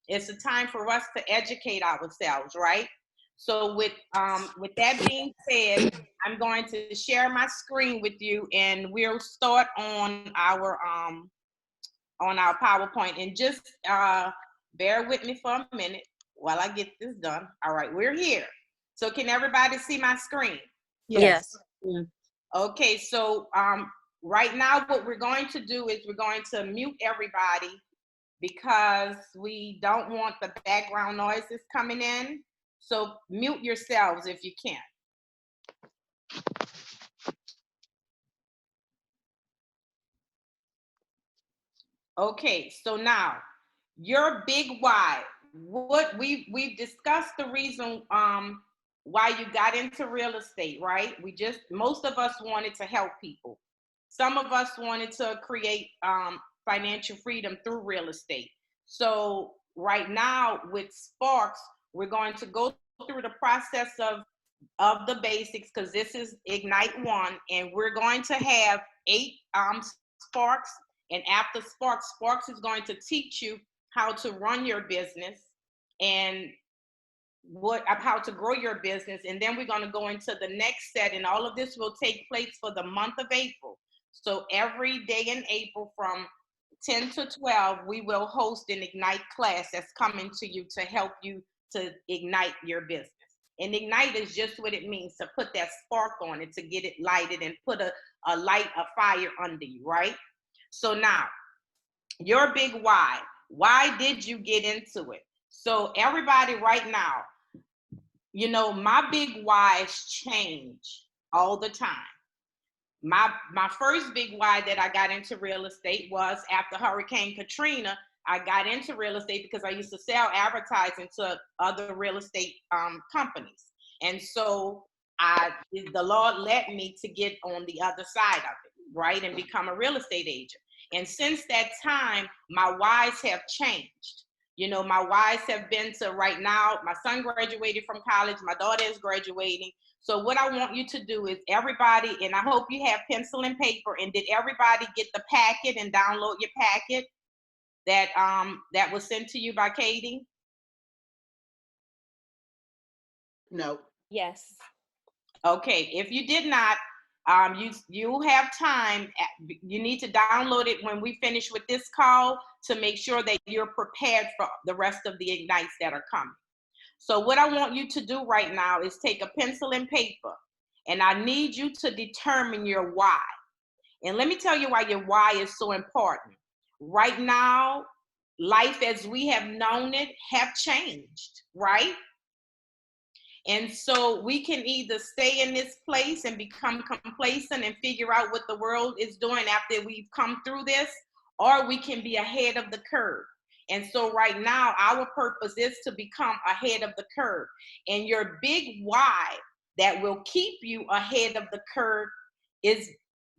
It's a time for us to educate ourselves, right? So with that being said, I'm going to share my screen with you, and we'll start on our PowerPoint. And just bear with me for a minute while I get this done. All right, we're here. So can everybody see my screen? Yes. Okay, so right now what we're going to do is we're going to mute everybody because we don't want the background noises coming in. So mute yourselves if you can. Okay, so now your big why. What we've discussed the reason why you got into real estate, right? Most of us wanted to help people. Some of us wanted to create financial freedom through real estate. So right now with Sparks, we're going to go through the process of the basics, because this is Ignite 1, and we're going to have 8 Sparks. And after Sparks is going to teach you how to run your business and how to grow your business. And then we're going to go into the next set, and all of this will take place for the month of April. So every day in April from 10 to 12, we will host an Ignite class that's coming to you to help you to ignite your business. And ignite is just what it means, to put that spark on it, to get it lighted and put a fire under you, right? So now, your big why. Why did you get into it? So everybody right now, you know, my big whys change all the time. My first big why that I got into real estate was after Hurricane Katrina. I got into real estate because I used to sell advertising to other real estate companies. And so the Lord led me to get on the other side of it, right? And become a real estate agent. And since that time, my whys have changed. You know, my whys have been to right now, my son graduated from college, my daughter is graduating. So what I want you to do is everybody, and I hope you have pencil and paper, and did everybody get the packet and download your packet that was sent to you by Katie? No. Yes. Okay, if you did not, you have time. You need to download it when we finish with this call to make sure that you're prepared for the rest of the Ignites that are coming. So what I want you to do right now is take a pencil and paper, and I need you to determine your why. And let me tell you why your why is so important. Right now, life as we have known it have changed, right? And so we can either stay in this place and become complacent and figure out what the world is doing after we've come through this, or we can be ahead of the curve. And so right now, our purpose is to become ahead of the curve. And your big why that will keep you ahead of the curve is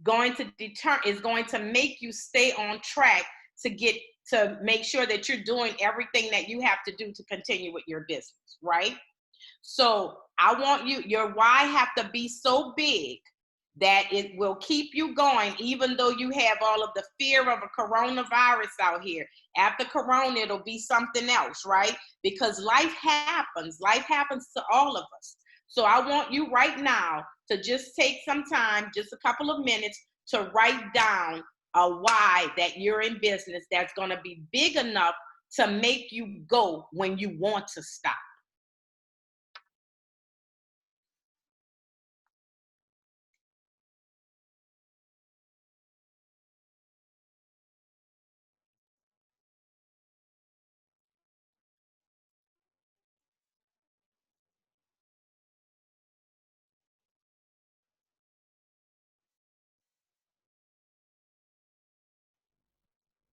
going to make you stay on track to make sure that you're doing everything that you have to do to continue with your business, right? So I want your why have to be so big that it will keep you going, even though you have all of the fear of a coronavirus out here. After Corona, it'll be something else, right? Because life happens to all of us. So I want you right now to just take some time, just a couple of minutes, to write down a why that you're in business that's going to be big enough to make you go when you want to stop.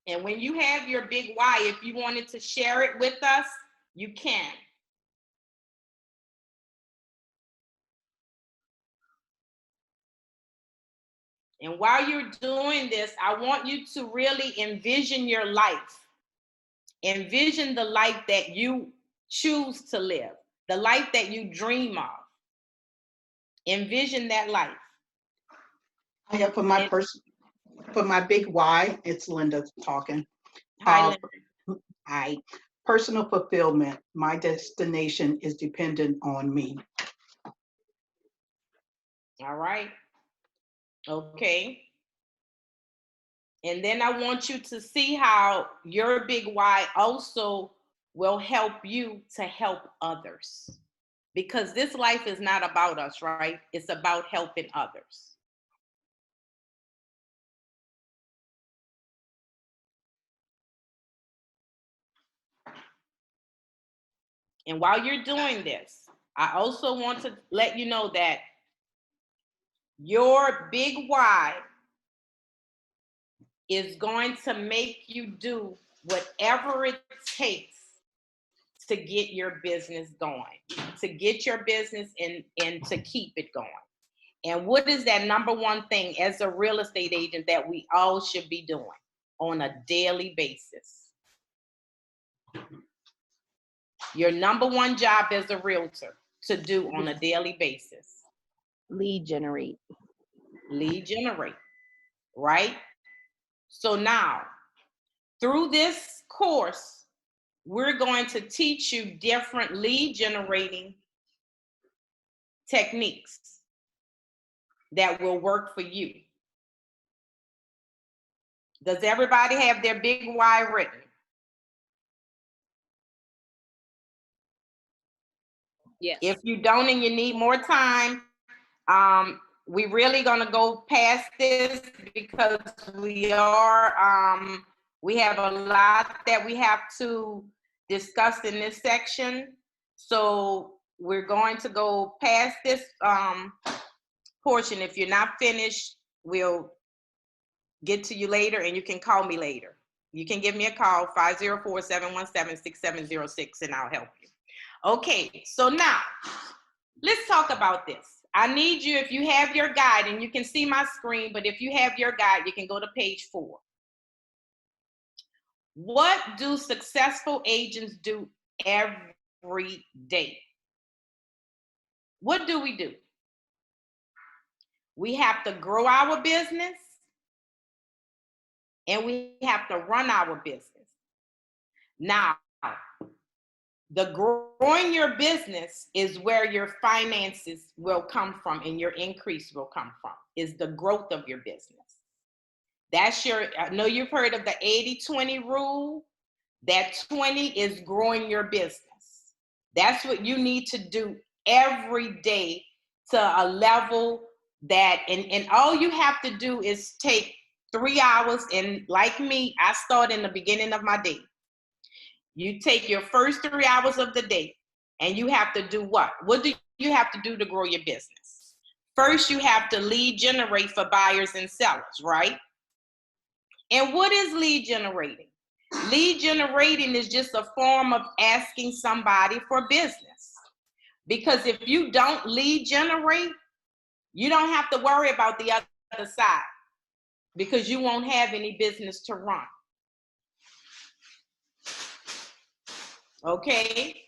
And when you have your big why, if you wanted to share it with us, you can. And while you're doing this, I want you to really envision your life. Envision the life that you choose to live, the life that you dream of. Envision that life. I have for my big why, it's Linda talking. Hi, Linda. Hi. personal fulfillment. My destination is dependent on me. All right. Okay. And then I want you to see how your big why also will help you to help others. Because this life is not about us, right? It's about helping others. And while you're doing this, I also want to let you know that your big why is going to make you do whatever it takes to get your business going, to get your business and to keep it going. And what is that number one thing as a real estate agent that we all should be doing on a daily basis? Your number one job as a realtor to do on a daily basis. Lead generate. Lead generate, right? So now, through this course, we're going to teach you different lead generating techniques that will work for you. Does everybody have their big why written? Yes. If you don't and you need more time, we really gonna go past this because we have a lot that we have to discuss in this section. So we're going to go past this portion. If you're not finished, we'll get to you later and you can call me later. You can give me a call, 504-717-6706, and I'll help you. Okay, so now let's talk about this. I need you, if you have your guide, and you can see my screen, but if you have your guide, you can go to page 4. What do successful agents do every day? What do? We have to grow our business and we have to run our business. Now, the growing your business is where your finances will come from and your increase will come from, is the growth of your business. I know you've heard of the 80-20 rule. That 20 is growing your business. That's what you need to do every day to a level that, and all you have to do is take 3 hours. And like me, I start in the beginning of my day. You take your first 3 hours of the day and you have to do what? What do you have to do to grow your business? First, you have to lead generate for buyers and sellers, right? And what is lead generating? Lead generating is just a form of asking somebody for business. Because if you don't lead generate, you don't have to worry about the other side because you won't have any business to run. Okay?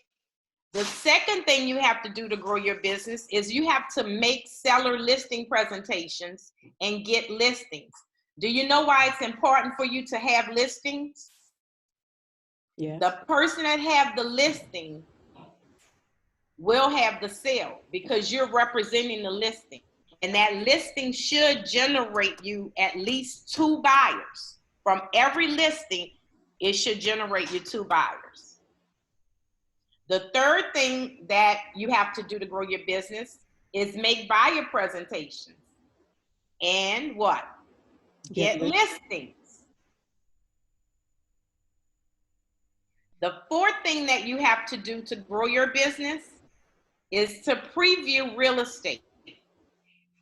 The second thing you have to do to grow your business is you have to make seller listing presentations and get listings. Do you know why it's important for you to have listings? Yes. The person that have the listing will have the sale because you're representing the listing. And that listing should generate you at least 2 buyers. From every listing, it should generate you 2 buyers. The third thing that you have to do to grow your business is make buyer presentations. And what? Get listings. The fourth thing that you have to do to grow your business is to preview real estate.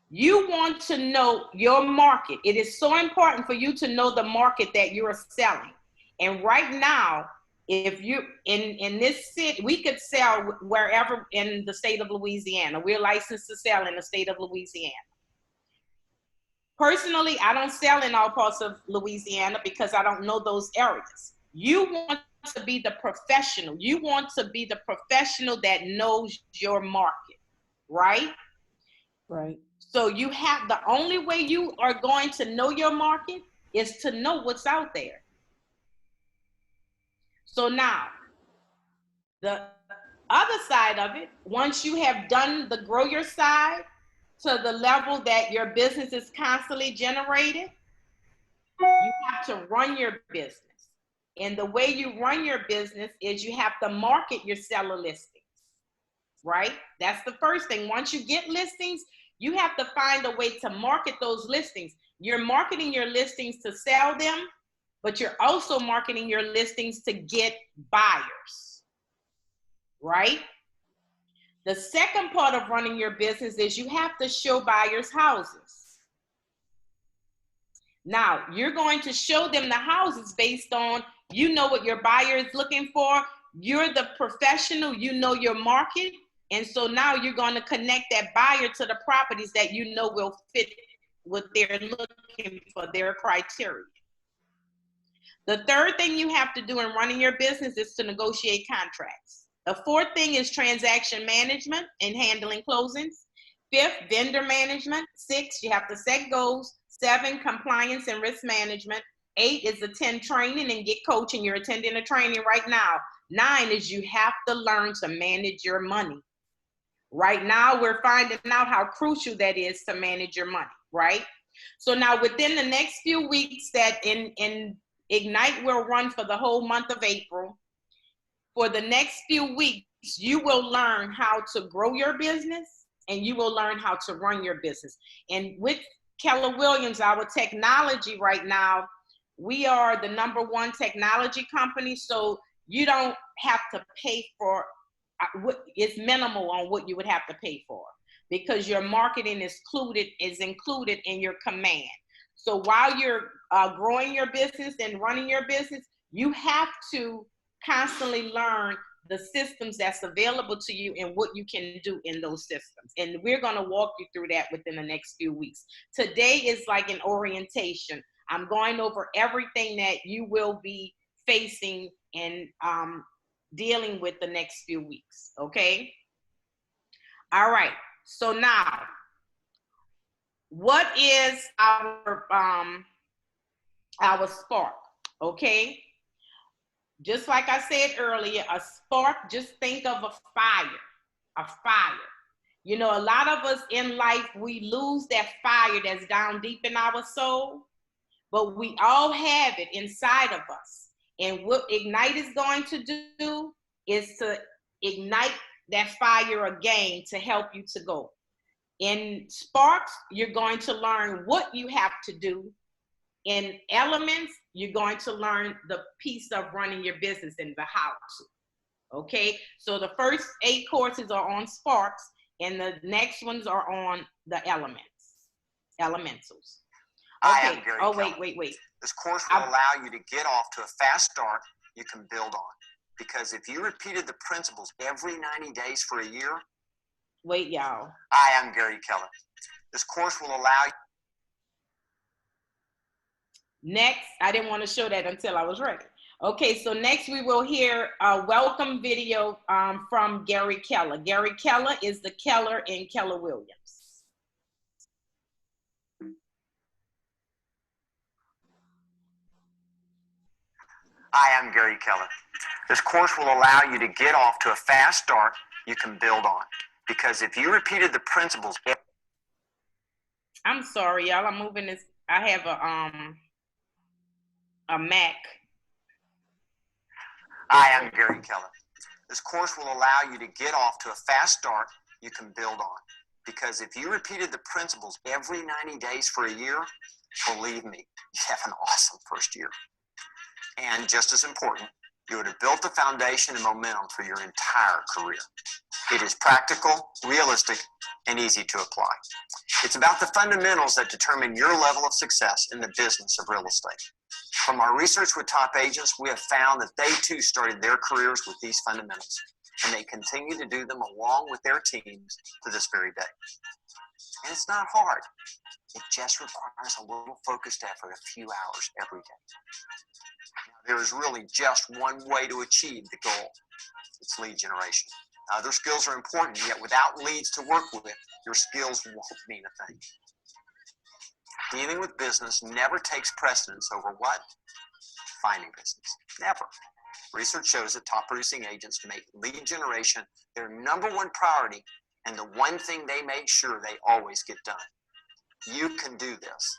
You want to know your market. It is so important for you to know the market that you're selling. And right now, if you in this city, we could sell wherever in the state of Louisiana. We're licensed to sell in the state of Louisiana. Personally, I don't sell in all parts of Louisiana because I don't know those areas. You want to be the professional. You want to be the professional that knows your market, right? Right. So you have, the only way you are going to know your market is to know what's out there. So now, The other side of it, once you have done the grow your side to the level that your business is constantly generated, you have to run your business. And the way you run your business is you have to market your seller listings, right? That's the first thing. Once you get listings, you have to find a way to market those listings. You're marketing your listings to sell them, but you're also marketing your listings to get buyers, right? The second part of running your business is you have to show buyers houses. Now, you're going to show them the houses based on, you know what your buyer is looking for. You're the professional, you know your market. And so now you're going to connect that buyer to the properties that you know will fit what they're looking for, their criteria. The third thing you have to do in running your business is to negotiate contracts. The fourth thing is transaction management and handling closings. Fifth, vendor management. 6, you have to set goals. 7, compliance and risk management. 8 is attend training and get coaching. You're attending a training right now. 9 is you have to learn to manage your money. Right now, we're finding out how crucial that is to manage your money, right? So now within the next few weeks that in Ignite will run for the whole month of April, for the next few weeks, you will learn how to grow your business and you will learn how to run your business. And with Keller Williams, our technology right now, we are the #1 technology company. So you don't have to pay for, it's minimal on what you would have to pay for because your marketing is included in your command. So while you're growing your business and running your business, you have to constantly learn the systems that's available to you and what you can do in those systems. And we're going to walk you through that within the next few weeks. Today is like an orientation. I'm going over everything that you will be facing and dealing with the next few weeks. Okay. All right. So now, what is our spark? Okay. Just like I said earlier, a spark, just think of a fire. You know, a lot of us in life, we lose that fire that's down deep in our soul, but we all have it inside of us. And what Ignite is going to do is to ignite that fire again to help you to go. In Sparks, you're going to learn what you have to do. In Elements, you're going to learn the piece of running your business and the how to. Okay, so the first 8 courses are on Sparks, and the next ones are on the elementals. Okay. Oh, wait. This course will allow you to get off to a fast start you can build on. Because if you repeated the principles every 90 days for a year. Wait, y'all. Hi, I'm Gary Keller. This course will allow you. Next, I didn't want to show that until I was ready. Okay, so next we will hear a welcome video from Gary Keller. Gary Keller is the Keller in Keller Williams. Hi, I'm Gary Keller. This course will allow you to get off to a fast start you can build on. Because if you repeated the principles. I'm sorry, y'all. I'm moving this. I have a Mac. Hi, I'm Gary Keller. This course will allow you to get off to a fast start you can build on. Because if you repeated the principles every 90 days for a year, believe me, you have an awesome first year. And just as important, you would have built the foundation and momentum for your entire career. It is practical, realistic, and easy to apply. It's about the fundamentals that determine your level of success in the business of real estate. From our research with top agents, we have found that they too started their careers with these fundamentals, and they continue to do them along with their teams to this very day. And it's not hard. It just requires a little focused effort, a few hours every day. Now, there is really just one way to achieve the goal. It's lead generation. Other skills are important, yet without leads to work with, your skills won't mean a thing. Dealing with business never takes precedence over what? Finding business. Never. Research shows that top producing agents make lead generation their number one priority and the one thing they make sure they always get done. You can do this.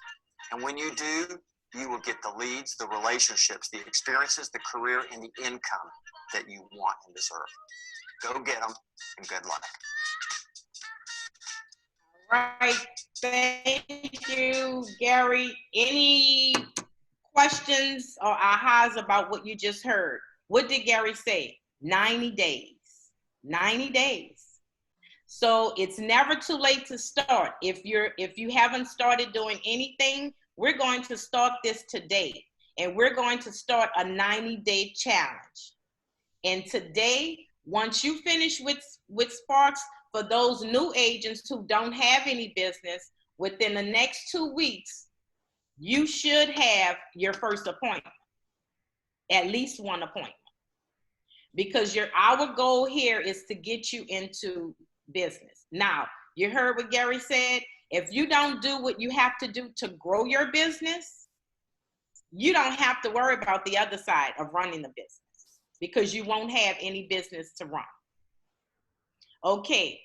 And when you do, you will get the leads, the relationships, the experiences, the career, and the income that you want and deserve. Go get them, and good luck. Right. Thank you, Gary. Any questions or ahas about what you just heard? What did Gary say? 90 days. 90 days. So it's never too late to start. If you haven't started doing anything, we're going to start this today. And we're going to start a 90-day challenge. And today, once you finish with Sparks, for those new agents who don't have any business, within the next 2 weeks, you should have your first appointment, at least one appointment. Because our goal here is to get you into business. Now, you heard what Gary said. If you don't do what you have to do to grow your business, you don't have to worry about the other side of running the business because you won't have any business to run. Okay,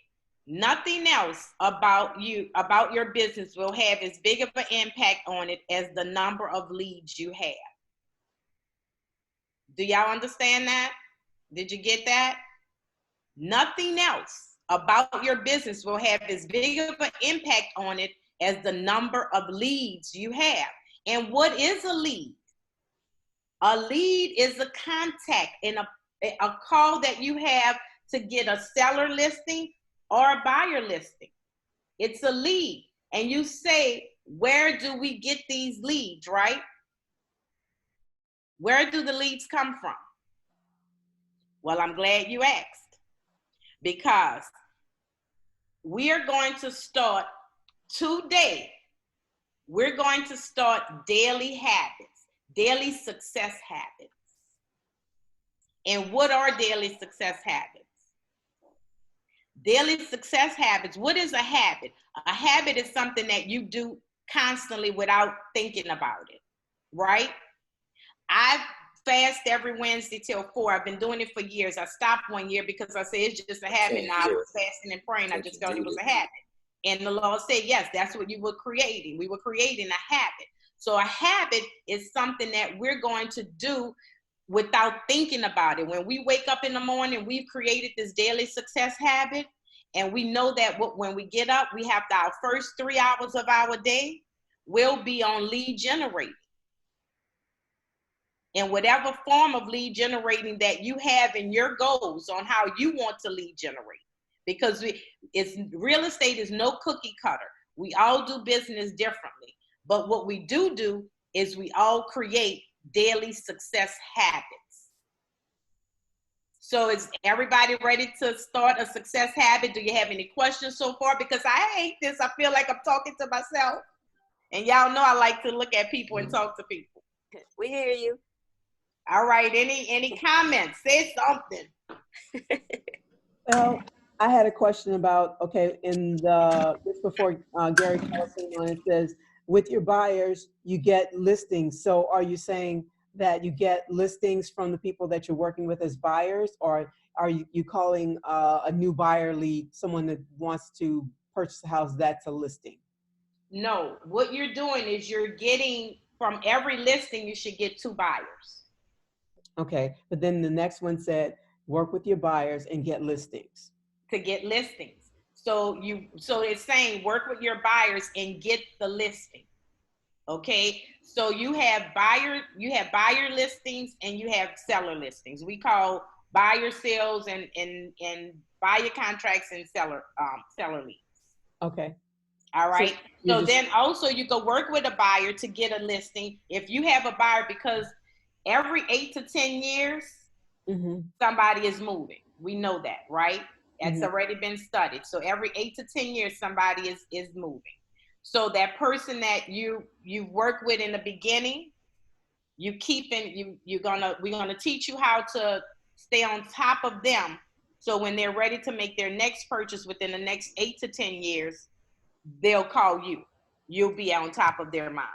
nothing else about your business will have as big of an impact on it as the number of leads you have. Do y'all understand that? Did you get that? Nothing else about your business will have as big of an impact on it as the number of leads you have. And what is a lead? A lead is a contact and a call that you have to get a seller listing or a buyer listing. It's a lead. And you say, where do we get these leads, right? Where do the leads come from? Well, I'm glad you asked, because we are going to start today. We're going to start daily habits, daily success habits. And what are daily success habits? Daily success habits, what is a habit? A habit is something that you do constantly without thinking about it, right? I fast every Wednesday till 4. I've been doing it for years. I stopped 1 year because I said it's just a habit. Now I was fasting and praying. I just thought it was a habit. And the Lord said, yes, that's what you were creating. We were creating a habit. So a habit is something that we're going to do without thinking about it. When we wake up in the morning, we've created this daily success habit. And we know that when we get up, we have our first 3 hours of our day will be on lead generating. And whatever form of lead generating that you have in your goals on how you want to lead generate. Because real estate is no cookie cutter. We all do business differently. But what we do is we all create daily success habits. So is everybody ready to start a success habit? Do you have any questions so far? Because I hate this. I feel like I'm talking to myself. And y'all know I like to look at people and talk to people. We hear you. All right, any comments? Say something. Well, I had a question about, okay, just before Gary calls on, it says, with your buyers, you get listings. So are you saying that you get listings from the people that you're working with as buyers, or are you calling a new buyer lead, someone that wants to purchase a house that's a listing? No, what you're doing is you're getting, from every listing, you should get 2 buyers. Okay, but then the next one said, work with your buyers and get listings. To get listings. So it's saying work with your buyers and get the listing. Okay, so you have buyer listings and you have seller listings. We call buyer sales and buyer contracts and seller leads. Okay. All right. So then also you can work with a buyer to get a listing. If you have a buyer, because every 8 to 10 years, somebody is moving. We know that, right? That's already been studied. So every 8 to 10 years, somebody is moving. So that person that you work with in the beginning, we're gonna teach you how to stay on top of them. So when they're ready to make their next purchase within the next 8 to 10 years, they'll call you. You'll be on top of their mind.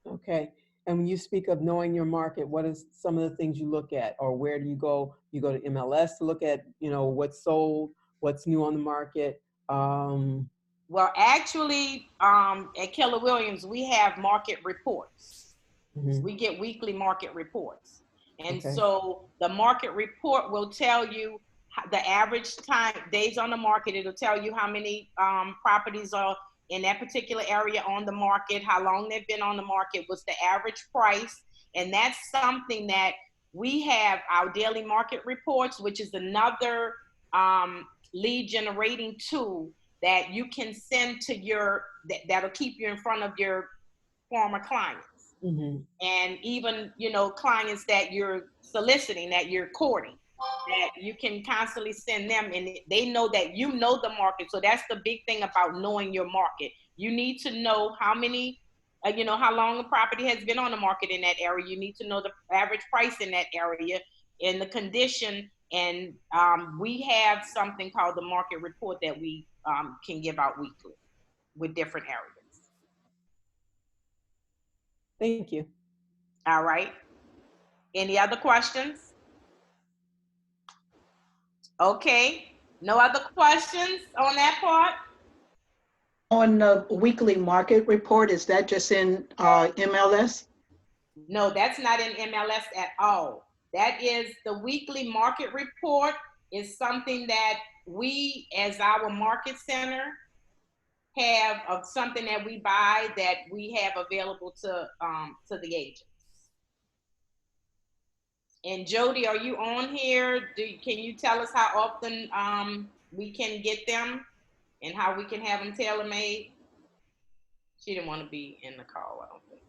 Okay. And when you speak of knowing your market, what is some of the things you look at, or where do you go? You go to MLS to look at, what's sold, what's new on the market. Well, actually, at Keller Williams, we have market reports. Mhm. We get weekly market reports. And Okay. so the market report will tell you the average days on the market. It'll tell you how many properties are in that particular area on the market, how long they've been on the market, what's the average price. And that's something that we have our daily market reports, which is another lead generating tool that you can send to that'll keep you in front of your former clients. Mhm. And even, clients that you're soliciting, that you're courting, that you can constantly send them, and they know that you know the market. So that's the big thing about knowing your market. You need to know how many, how long the property has been on the market in that area. You need to know the average price in that area and the condition. And we have something called the market report that we can give out weekly with different areas. Thank you. All right. Any other questions? Okay. No other questions on that part? On the weekly market report, is that just in MLS? No, that's not in MLS at all. That is the weekly market report is something that we, as our market center, have of something that we buy that we have available to the agents. And Jody, are you on here? Can you tell us how often we can get them and how we can have them tailor-made? She didn't want to be in the call, I don't think.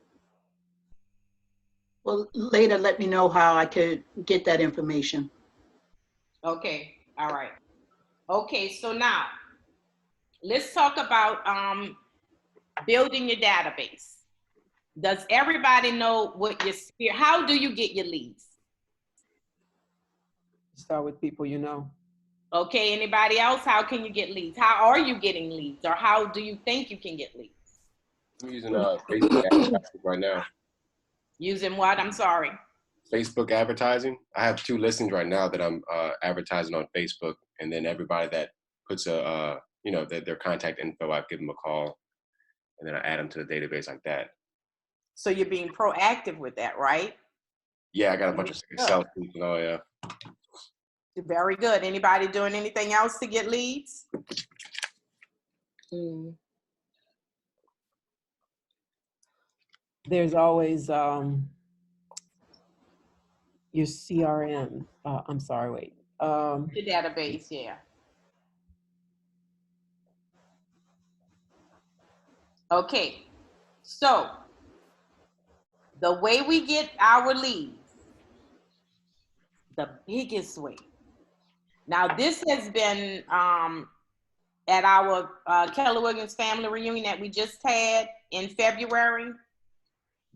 Well, later, let me know how I could get that information. Okay, all right. Okay, so now let's talk about building your database. Does everybody know what your sphere, how do you get your leads? Start with people you know. Okay, anybody else? How can you get leads? How are you getting leads, or how do you think you can get leads? I'm using Facebook advertising right now. Using what? I'm sorry. Facebook advertising. I have 2 listings right now that I'm advertising on Facebook, and then everybody that puts their contact info, I give them a call, and then I add them to the database like that. So you're being proactive with that, right? Yeah, I got a bunch of Excel sheets and all. Yeah. Very good. Anybody doing anything else to get leads? There's always your CRM. I'm sorry, wait. The database, yeah. Okay, so the way we get our leads, the biggest way. Now, this has been at our Keller Williams family reunion that we just had in February.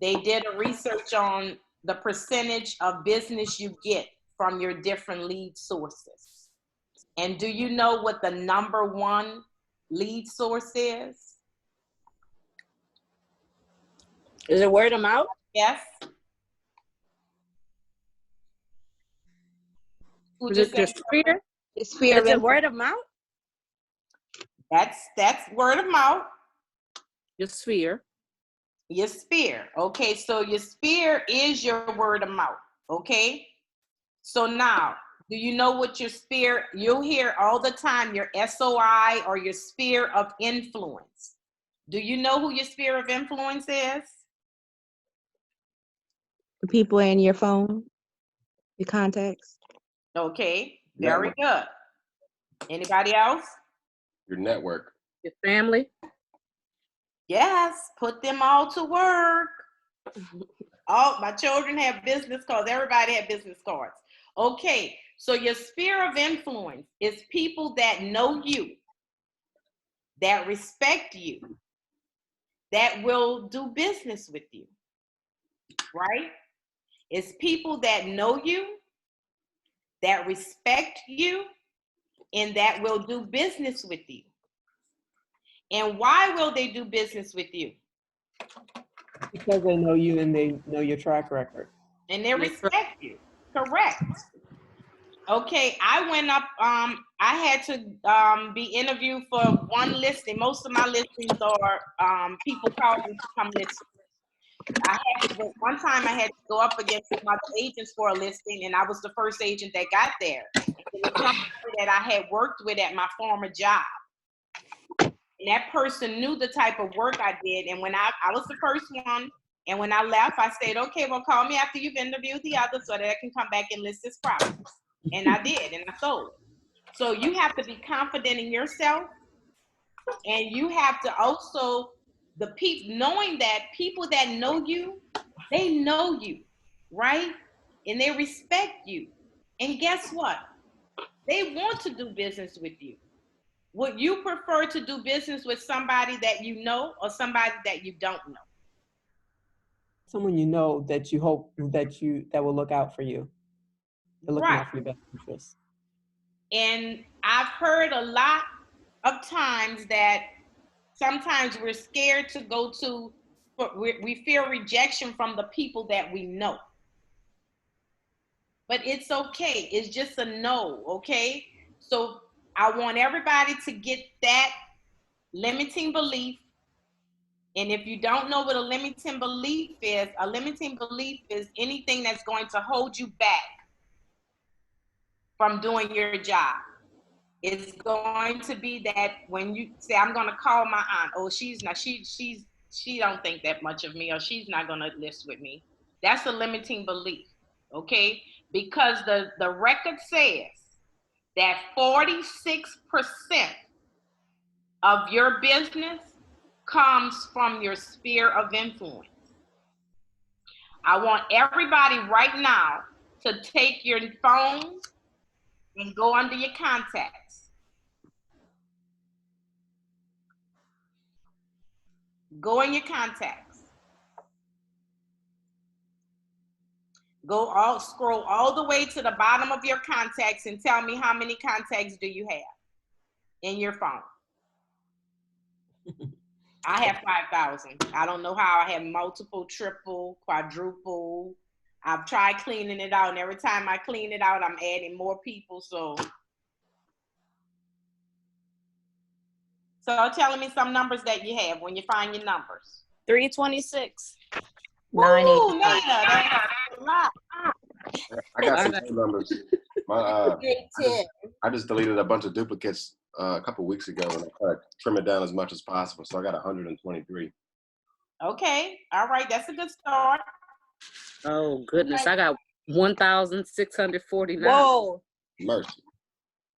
They did a research on the percentage of business you get from your different lead sources. And do you know what the #1 lead source is? Is it word of mouth? Yes. Who Is just it your said sphere? The sphere Is of it word of mouth? that's word of mouth? Your sphere. Your sphere. Okay, so your sphere is your word of mouth. Okay. So now, do you know what your sphere? You'll hear all the time your SOI or your sphere of influence. Do you know who your sphere of influence is? the people in your phone, your contacts. Okay, very Network. good. Anybody else? Your network. Your family. Yes, put them all to work. All my children have business cards. Everybody have business cards. Okay, so your sphere of influence is people that know you, that respect you, that will do business with you, right? It's people that know you, that respect you, and that will do business with you. And why will they do business with you? Because they know you and they know your track record. And they That's respect you. Correct. Okay, I went up, I had to be interviewed for one listing. Most of my listings are people calling to come listen. One time I had to go up against some other agents for a listing, and I was the first agent that got there. It was somebody that I had worked with at my former job. And that person knew the type of work I did. And when I was the first one, and when I left, I said, okay, well, call me after you've interviewed the other so that I can come back and list this property. And I did, and I sold it. So you have to be confident in yourself, and you have to also, knowing that people that know you, they know you, right? And they respect you. And guess what? They want to do business with you. Would you prefer to do business with somebody that you know or somebody that you don't know? Someone you know that you hope that will look out for you. They're looking Right. out for your best interests. And I've heard a lot of times that sometimes we're scared to go to, we fear rejection from the people that we know. But it's okay. It's just a no, okay? So I want everybody to get that limiting belief. And if you don't know what a limiting belief is anything that's going to hold you back from doing your job. It's going to be that when you say, I'm going to call my aunt, oh, she don't think that much of me, or she's not going to list with me. That's a limiting belief, okay? Because the record says that 46% of your business comes from your sphere of influence. I want everybody right now to take your phone and go under your contacts. Go in your contacts. Scroll all the way to the bottom of your contacts and tell me how many contacts do you have in your phone. I have 5,000. I don't know how. I have multiple, triple, quadruple. I've tried cleaning it out, and every time I clean it out, I'm adding more people. So telling me some numbers that you have when you find your numbers. 326. Ooh, Nina, that's a lot. I got some phone numbers. I just deleted a bunch of duplicates a couple weeks ago, and I tried to trim it down as much as possible. So I got 123. Okay, all right, that's a good start. Oh, goodness. I got 1,649. Whoa. Mercy.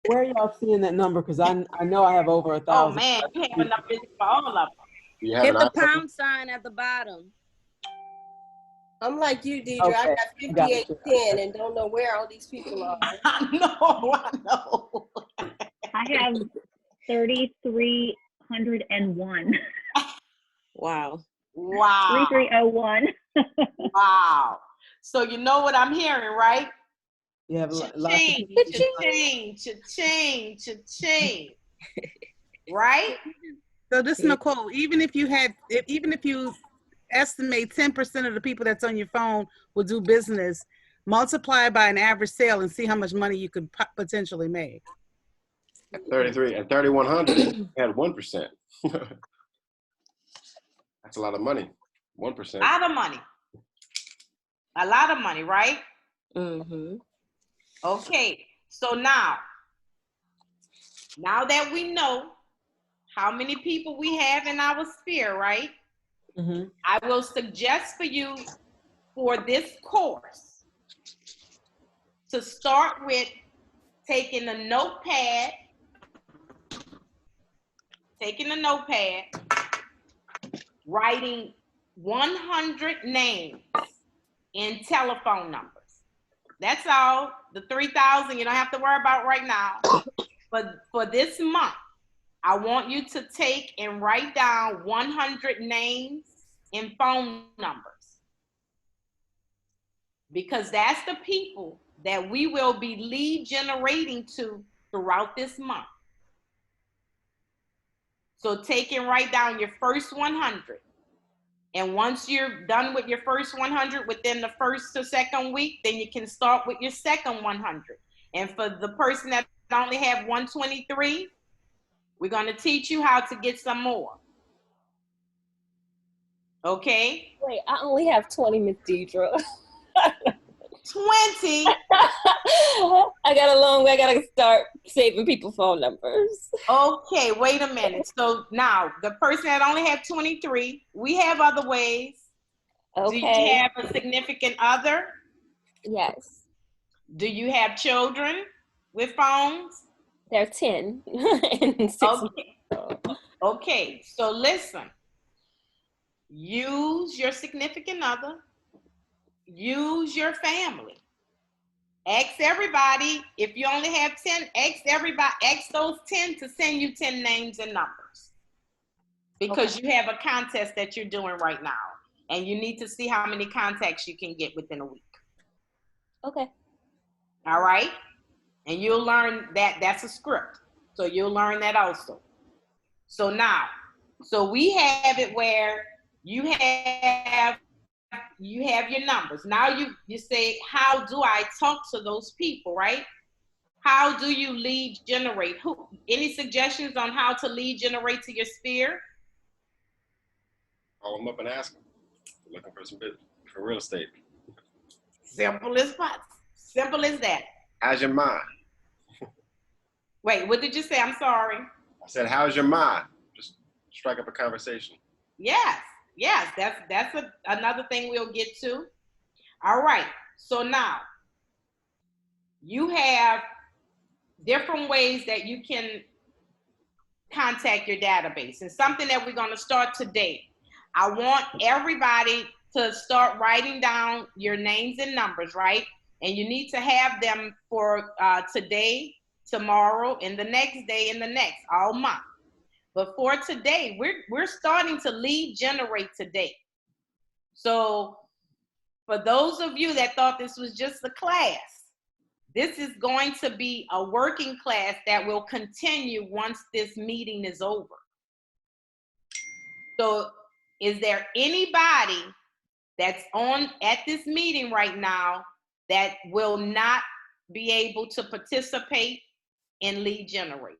Where are y'all seeing that number? Because I know I have over 1,000. Oh, man, you have enough business for all of them. Hit the pound sign at the bottom. I'm like you, Deidre. Okay, I got 5810 and don't know where all these people are. I know. I have 3,301. Wow. Wow. 3301. Wow. So you know what I'm hearing, right? You have lots of Cha-ching. Right? So this is Nicole. Even if you estimate 10% of the people that's on your phone will do business, multiply by an average sale and see how much money you could potentially make. At 33 and 3,100 had 1%. That's a lot of money. 1%. A lot of money, right? Mm-hmm. Okay, so now that we know how many people we have in our sphere, right? Mm-hmm. I will suggest for you for this course to start with taking a notepad, writing 100 names and telephone numbers. That's all. The 3,000 you don't have to worry about right now. But for this month, I want you to take and write down 100 names and phone numbers, because that's the people that we will be lead generating to throughout this month. So take and write down your first 100 And once you're done with your first 100 within the first to second week, then you can start with your second 100. And for the person that only have 123, we're going to teach you how to get some more. Okay? Wait, I only have 20, Miss Deidre. 20? I got a long way. I got to start saving people's phone numbers. Okay, wait a minute. So now, the person that only have 23, we have other ways. Okay. Do you have a significant other? Yes. Do you have children with phones? They're 10 and 6. Okay. Okay, so listen. Use your significant other. Use your family. Ask everybody, if you only have 10, ask those 10 to send you 10 names and numbers. Because you have a contest that you're doing right now. And you need to see how many contacts you can get within a week. Okay. All right? And you'll learn that that's a script. So you'll learn that also. So now, so we have it where you have your numbers. Now you say, how do I talk to those people, right? How do you lead generate? Any suggestions on how to lead generate to your sphere? Call them up and ask them. They're looking for some business, for real estate. Simple as that. How's your mind? Wait, what did you say? I'm sorry. I said, how's your mind? Just strike up a conversation. Yes, that's another thing we'll get to. All right, so now you have different ways that you can contact your database, and something that we're going to start today. I want everybody to start writing down your names and numbers, right? And you need to have them for today, tomorrow, and the next day, and the next, all month. But for today, we're starting to lead generate today. So for those of you that thought this was just a class, this is going to be a working class that will continue once this meeting is over. So is there anybody that's on at this meeting right now that will not be able to participate in lead generate?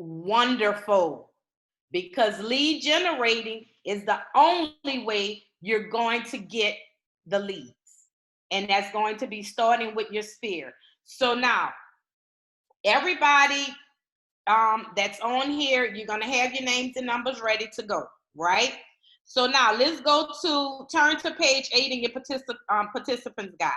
Wonderful, because lead generating is the only way you're going to get the leads, and that's going to be starting with your sphere. So now everybody that's on here, you're going to have your names and numbers ready to go, right? So now let's turn to page 8 in your participants guide.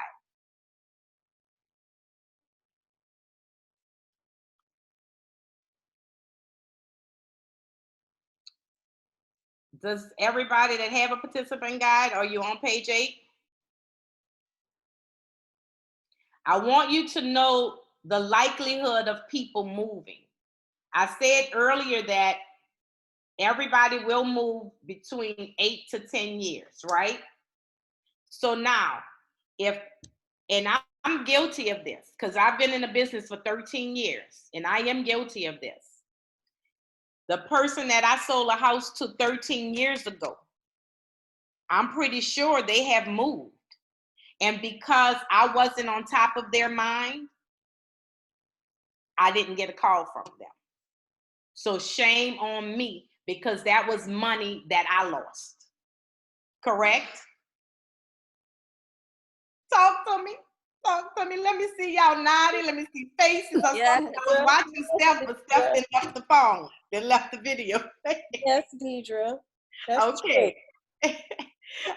Does everybody that have a participant guide, are you on page 8? I want you to know the likelihood of people moving. I said earlier that everybody will move between 8 to 10 years, right? So now, I'm guilty of this because I've been in the business for 13 years and I am guilty of this. The person that I sold a house to 13 years ago, I'm pretty sure they have moved. And because I wasn't on top of their mind, I didn't get a call from them. So shame on me, because that was money that I lost. Correct? Talk to me. Let me see y'all nodding. Let me see faces. Yeah. I was watching Steph, but Steph then left the phone. Then left the video. Yes, Deidre. That's okay.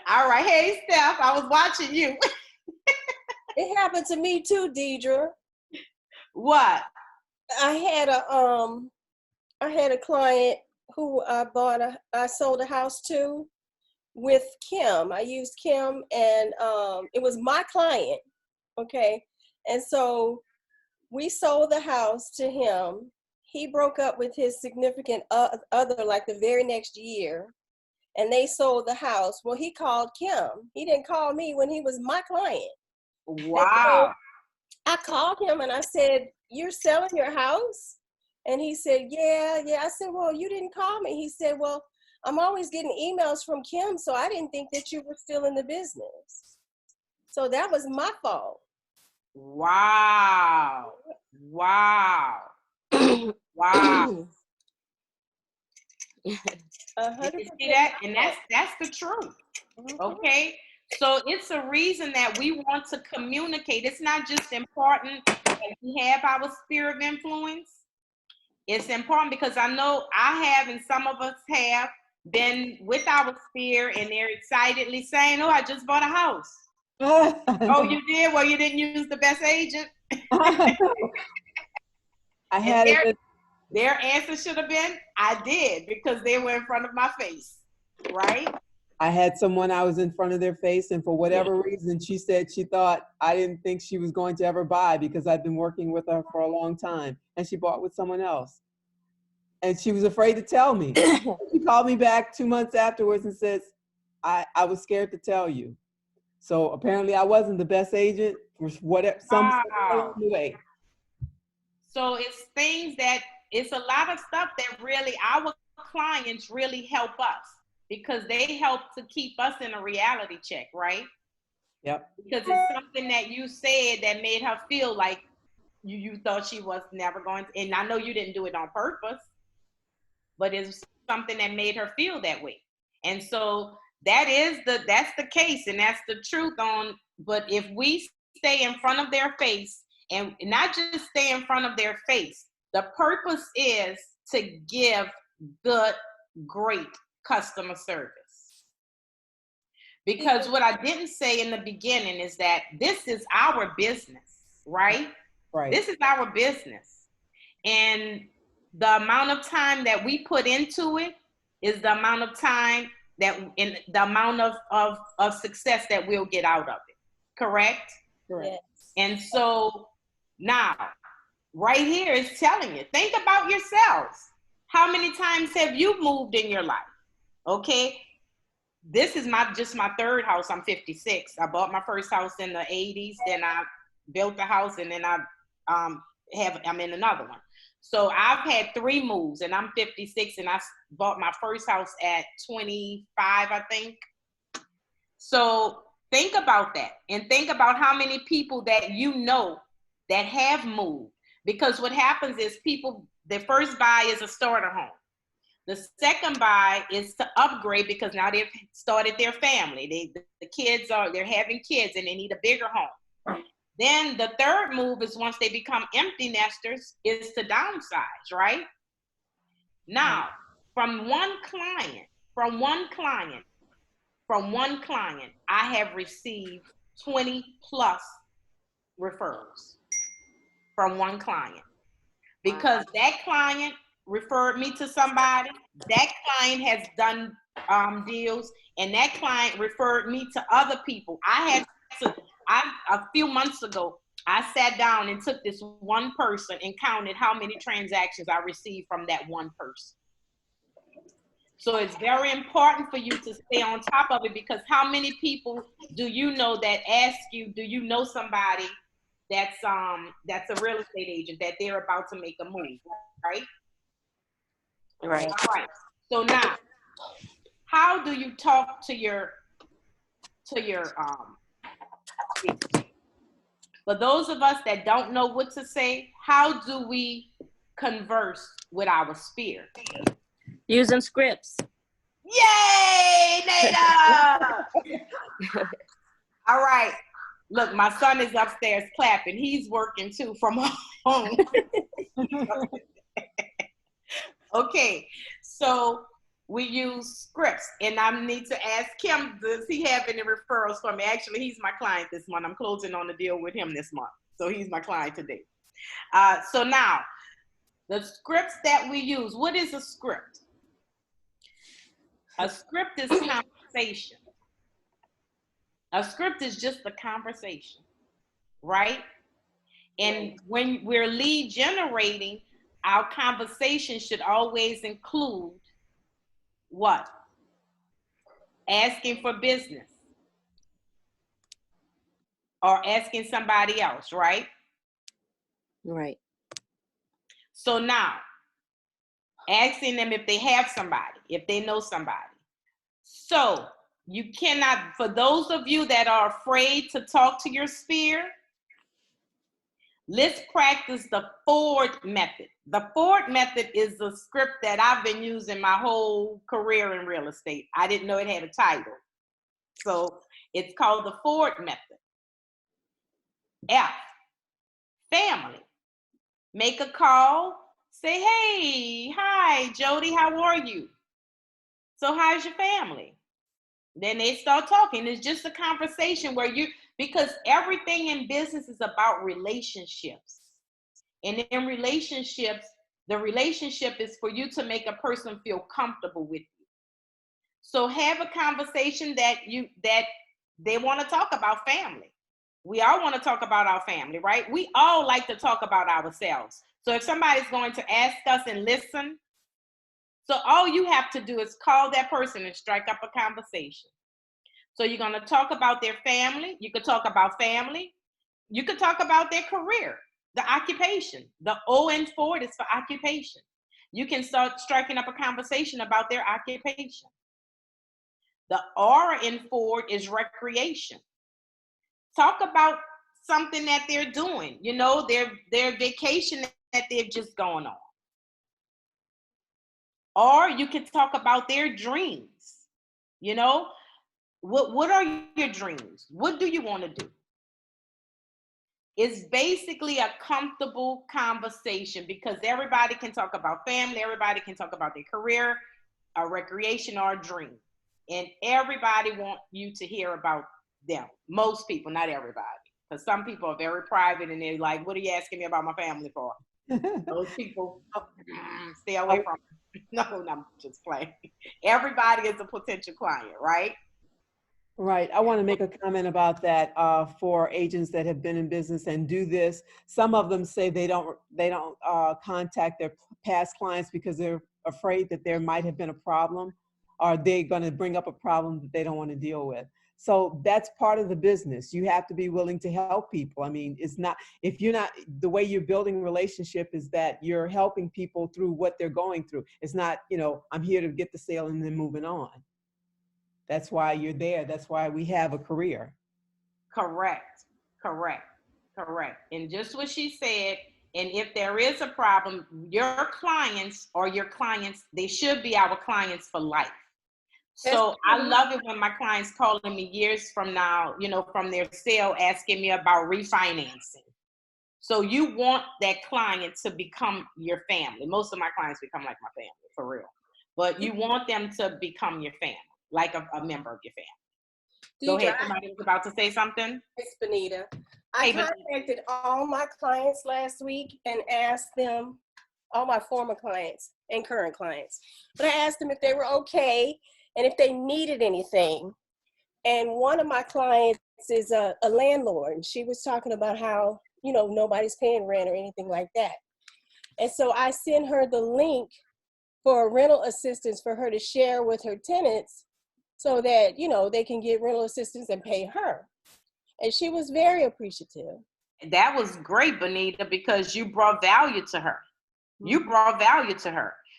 All right. Hey, Steph, I was watching you. It happened to me too, Deidre. What? I had a client who I sold a house to with Kim. I used Kim, and it was my client. Okay. And so we sold the house to him. He broke up with his significant other like the very next year, and they sold the house. Well, he called Kim. He didn't call me when he was my client. Wow. So I called him and I said, "You're selling your house?" And he said, yeah. I said, well, you didn't call me. He said, well, I'm always getting emails from Kim, so I didn't think that you were still in the business. So that was my fault. Wow. Wow. Wow. You see that? And that's the truth. Okay. So it's a reason that we want to communicate. It's not just important that we have our sphere of influence. It's important because I know I have, and some of us have been with our sphere, and they're excitedly saying, oh, I just bought a house. Oh, you did? Well, you didn't use the best agent. I had it. Their answer should have been, I did, because they were in front of my face, right? I had someone, I was in front of their face, and for whatever reason, she said she thought I didn't think she was going to ever buy because I'd been working with her for a long time, and she bought with someone else. And she was afraid to tell me. She called me back 2 months afterwards and says, I was scared to tell you. So apparently I wasn't the best agent for whatever, some way. So it's things that, it's a lot of stuff that really our clients really help us, because they help to keep us in a reality check, right? Yep. Because it's something that you said that made her feel like you thought she was never going to, and I know you didn't do it on purpose, but it's something that made her feel that way. And so that's the case, and that's the truth on, but if we stay in front of their face, and not just stay in front of their face, the purpose is to give good, great customer service. Because what I didn't say in the beginning is that this is our business, right? Right. This is our business. And the amount of time that we put into it is the amount of time that, in the amount of success that we'll get out of it. Correct? Correct. Yes. And so now, right here is telling you, think about yourselves. How many times have you moved in your life? Okay. This is just my third house. I'm 56. I bought my first house in the 80s. Then I built a house, and then I'm in another one. So I've had 3 moves, and I'm 56, and I bought my first house at 25, I think. So think about that, and think about how many people that you know that have moved. Because what happens is people, their first buy is a starter home. The second buy is to upgrade because now they've started their family. They're having kids and they need a bigger home. Then the third move is, once they become empty nesters, is to downsize, right? Now, from one client, I have received 20 plus referrals from one client, because that client referred me to somebody, that client has done deals, and that client referred me to other people. A few months ago, I sat down and took this one person and counted how many transactions I received from that one person. So it's very important for you to stay on top of it, because how many people do you know that ask you, do you know somebody that's a real estate agent that they're about to make a move, right? Right. All right. So now, how do you talk to your for those of us that don't know what to say, how do we converse with our sphere? Using scripts. Yay, Nada! All right. Look, my son is upstairs clapping. He's working too from home. Okay, so we use scripts, and I need to ask Kim, does he have any referrals for me? Actually, he's my client this month. I'm closing on the deal with him this month. So he's my client today. So now, the scripts that we use, what is a script? A script is conversation. A script is just a conversation, right? And when we're lead generating, our conversation should always include what? Asking for business or asking somebody else, right? Right. So now, asking them if they have somebody, if they know somebody. So you cannot, for those of you that are afraid to talk to your sphere, let's practice the Ford method. The Ford method is a script that I've been using my whole career in real estate. I didn't know it had a title. So it's called the Ford method. F, family. Make a call, say, hey, hi, Jody, how are you? So how's your family? Then they start talking. It's just a conversation where because everything in business is about relationships. And in relationships, the relationship is for you to make a person feel comfortable with you. So have a conversation that they want to talk about family. We all want to talk about our family, right? We all like to talk about ourselves. So if somebody's going to ask us and listen, so all you have to do is call that person and strike up a conversation. So you're going to talk about their family. You could talk about family. You could talk about their career, the occupation. The O in Ford is for occupation. You can start striking up a conversation about their occupation. The R in Ford is recreation. Talk about something that they're doing, their vacation that they've just gone on. Or you can talk about their dreams. What are your dreams? What do you want to do? It's basically a comfortable conversation because everybody can talk about family, everybody can talk about their career, a recreation, or a dream. And everybody wants you to hear about them. Most people, not everybody. Because some people are very private and they're like, what are you asking me about my family for? Those people, stay away from them. No, I'm just playing. Everybody is a potential client, right? Right. I want to make a comment about that for agents that have been in business and do this. Some of them say they don't contact their past clients because they're afraid that there might have been a problem, or they're going to bring up a problem that they don't want to deal with. So that's part of the business. You have to be willing to help people. I mean, the way you're building a relationship is that you're helping people through what they're going through. It's not, I'm here to get the sale and then moving on. That's why you're there. That's why we have a career. Correct. And just what she said, and if there is a problem, your clients, they should be our clients for life. So I love it when my clients calling me years from now, from their sale, asking me about refinancing. So you want that client to become your family. Most of my clients become like my family, for real. But you want them to become your family, like a member of your family. Go ahead. Somebody was about to say something. It's Benita. I contacted all my clients last week and asked them, all my former clients and current clients, but I asked them if they were okay and if they needed anything. And one of my clients is a landlord. And she was talking about how, nobody's paying rent or anything like that. And so I sent her the link for rental assistance for her to share with her tenants so that, they can get rental assistance and pay her. And she was very appreciative. That was great, Benita, because you brought value to her.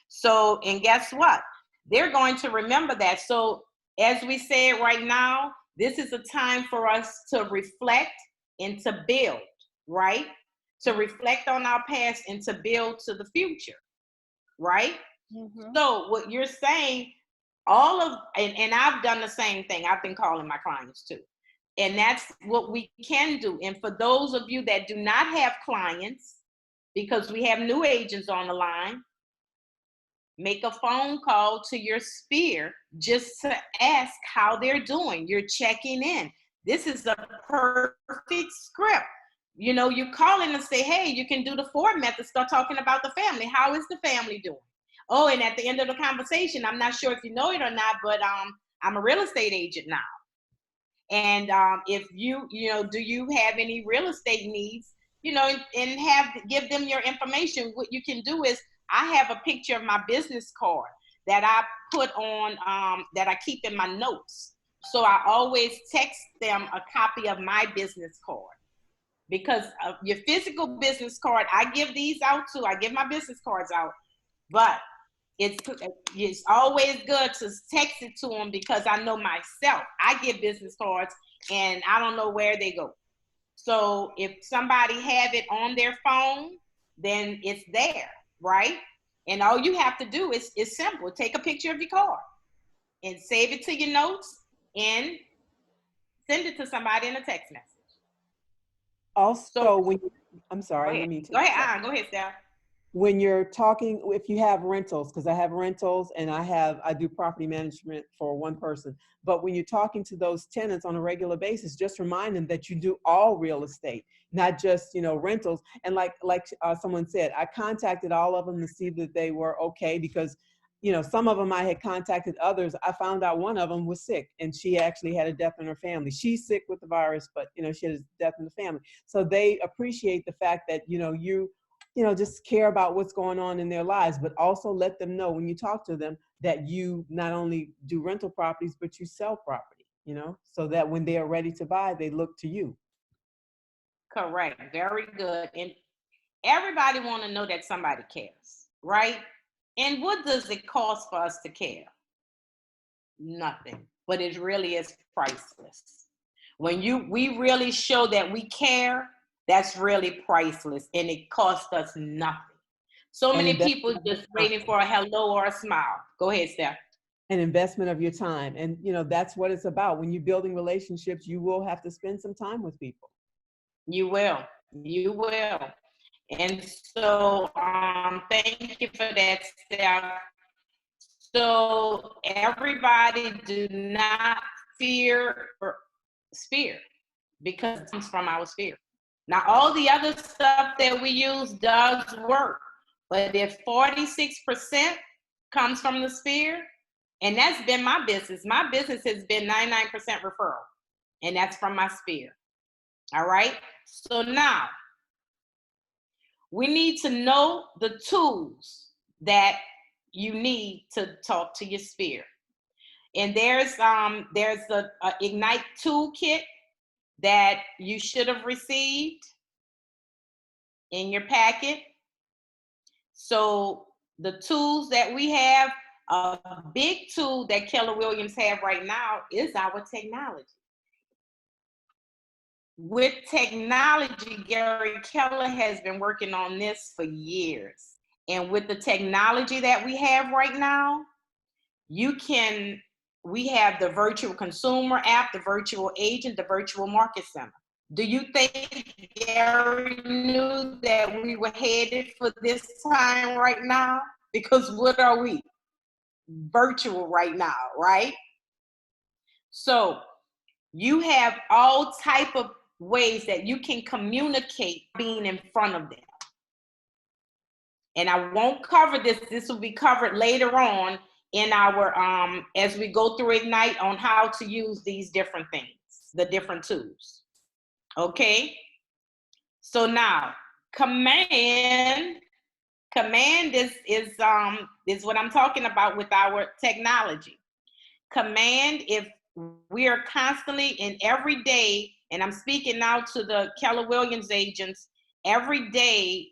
So, and guess what? They're going to remember that. So as we say it right now, this is a time for us to reflect and to build, right? To reflect on our past and to build to the future, right? Mm-hmm. So what you're saying, and I've done the same thing. I've been calling my clients too. And that's what we can do. And for those of you that do not have clients, because we have new agents on the line, make a phone call to your sphere just to ask how they're doing. You're checking in. This is a perfect script. You call in and say, hey, you can do the Ford method, start talking about the family. How is the family doing? Oh, and at the end of the conversation, I'm not sure if you know it or not, but I'm a real estate agent now. And if do you have any real estate needs, and give them your information. What you can do is, I have a picture of my business card that I put on, that I keep in my notes. So I always text them a copy of my business card, because of your physical business card, I give these out too. I give my business cards out, but it's always good to text it to them, because I know myself, I get business cards and I don't know where they go. So if somebody have it on their phone, then it's there, right? And all you have to do is simple. Take a picture of your card and save it to your notes and send it to somebody in a text message. Also, I'm sorry, I Go didn't mean to. ahead. Go ahead, Steph. When you're talking, if you have rentals, because I have rentals and I do property management for one person, but when you're talking to those tenants on a regular basis, just remind them that you do all real estate, not just, rentals. And like someone said, I contacted all of them to see that they were okay, because some of them I had contacted, others I found out one of them was sick and she actually had a death in her family. She's sick with the virus, but she had a death in the family. So they appreciate the fact that you just care about what's going on in their lives, but also let them know when you talk to them that you not only do rental properties, but you sell property, so that when they are ready to buy, they look to you. Correct. Very good. And everybody want to know that somebody cares, right? And what does it cost for us to care? Nothing, but it really is priceless. When we really show that we care, that's really priceless, and it costs us nothing. So many people just waiting for a hello or a smile. Go ahead, Steph. An investment of your time. And, that's what it's about. When you're building relationships, you will have to spend some time with people. You will. You will. And so thank you for that, Steph. So everybody do not fear or sphere, because it comes from our sphere. Now, all the other stuff that we use does work, but if 46% comes from the sphere, and that's been my business has been 99% referral, and that's from my sphere. All right. So now we need to know the tools that you need to talk to your sphere. And there's a Ignite toolkit that you should have received in your packet. So the tools that we have, a big tool that Keller Williams have right now is our technology. With technology, Gary Keller has been working on this for years. And with the technology that we have right now, we have the virtual consumer app, the virtual agent, the virtual market center. Do you think Gary knew that we were headed for this time right now? Because what are we? Virtual right now, right? So you have all type of ways that you can communicate being in front of them. And I won't cover this. This will be covered later on in our, as we go through Ignite, on how to use these different things, the different tools. Okay. So now command is what I'm talking about with our technology. Command, if we are constantly and every day, and I'm speaking now to the Keller Williams agents, every day,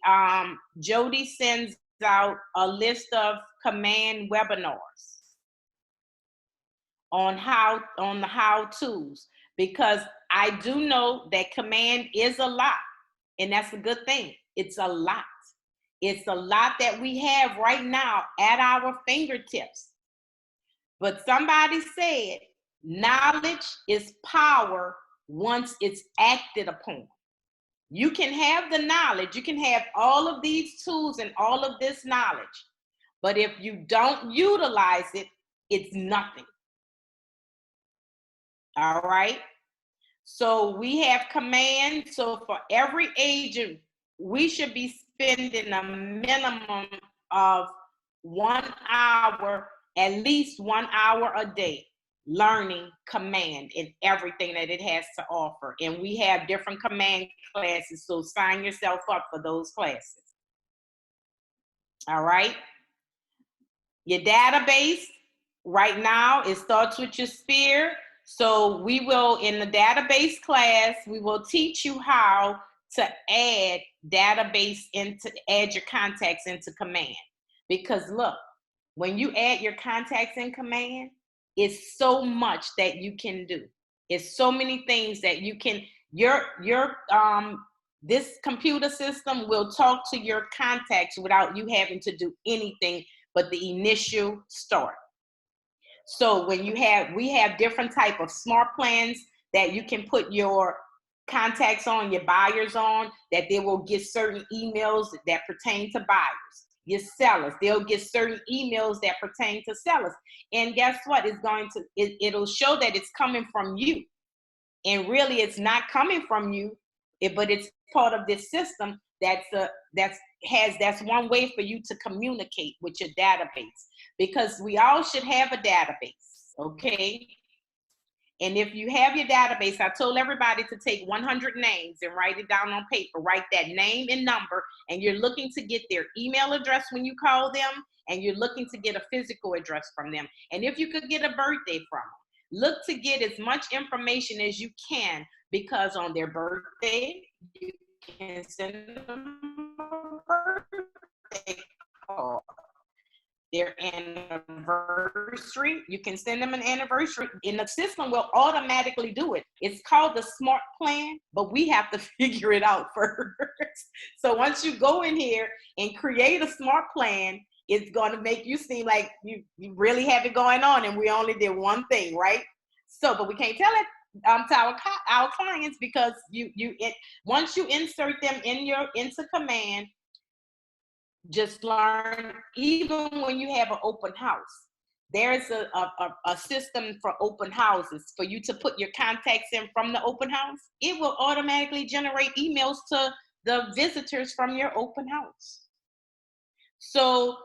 Jody sends out a list of command webinars on the how-tos, because I do know that command is a lot, and that's a good thing. It's a lot. It's a lot that we have right now at our fingertips. But somebody said, knowledge is power once it's acted upon. You can have the knowledge, you can have all of these tools and all of this knowledge, but if you don't utilize it, it's nothing. All right. So we have command. So for every agent, we should be spending a minimum of 1 hour, at least 1 hour a day, learning command and everything that it has to offer. And we have different command classes, so sign yourself up for those classes. All right. Your database, right now, it starts with your sphere. So we will, in the database class, we will teach you how to add your contacts into command. Because look, When you add your contacts in command, it's so much that you can do. It's so many things that you can, this computer system will talk to your contacts without you having to do anything but the initial start. So when we have different type of smart plans that you can put your contacts on, your buyers on, that they will get certain emails that pertain to buyers. Your sellers, they'll get certain emails that pertain to sellers. And guess what? It'll show that it's coming from you. And really it's not coming from you, but it's part of this system that's one way for you to communicate with your database, because we all should have a database, okay? And if you have your database, I told everybody to take 100 names and write it down on paper. Write that name and number, and you're looking to get their email address when you call them, and you're looking to get a physical address from them. And if you could get a birthday from them, look to get as much information as you can, because on their birthday, you can send them a birthday card. Their anniversary, you can send them an anniversary, and the system will automatically do it. It's called the smart plan, but we have to figure it out first. So once you go in here and create a smart plan, it's going to make you seem like you really have it going on, and we only did one thing, right? So, but we can't tell it to our clients, because once you insert them into command, just learn, even when you have an open house, there's a system for open houses for you to put your contacts in from the open house. It will automatically generate emails to the visitors from your open house. So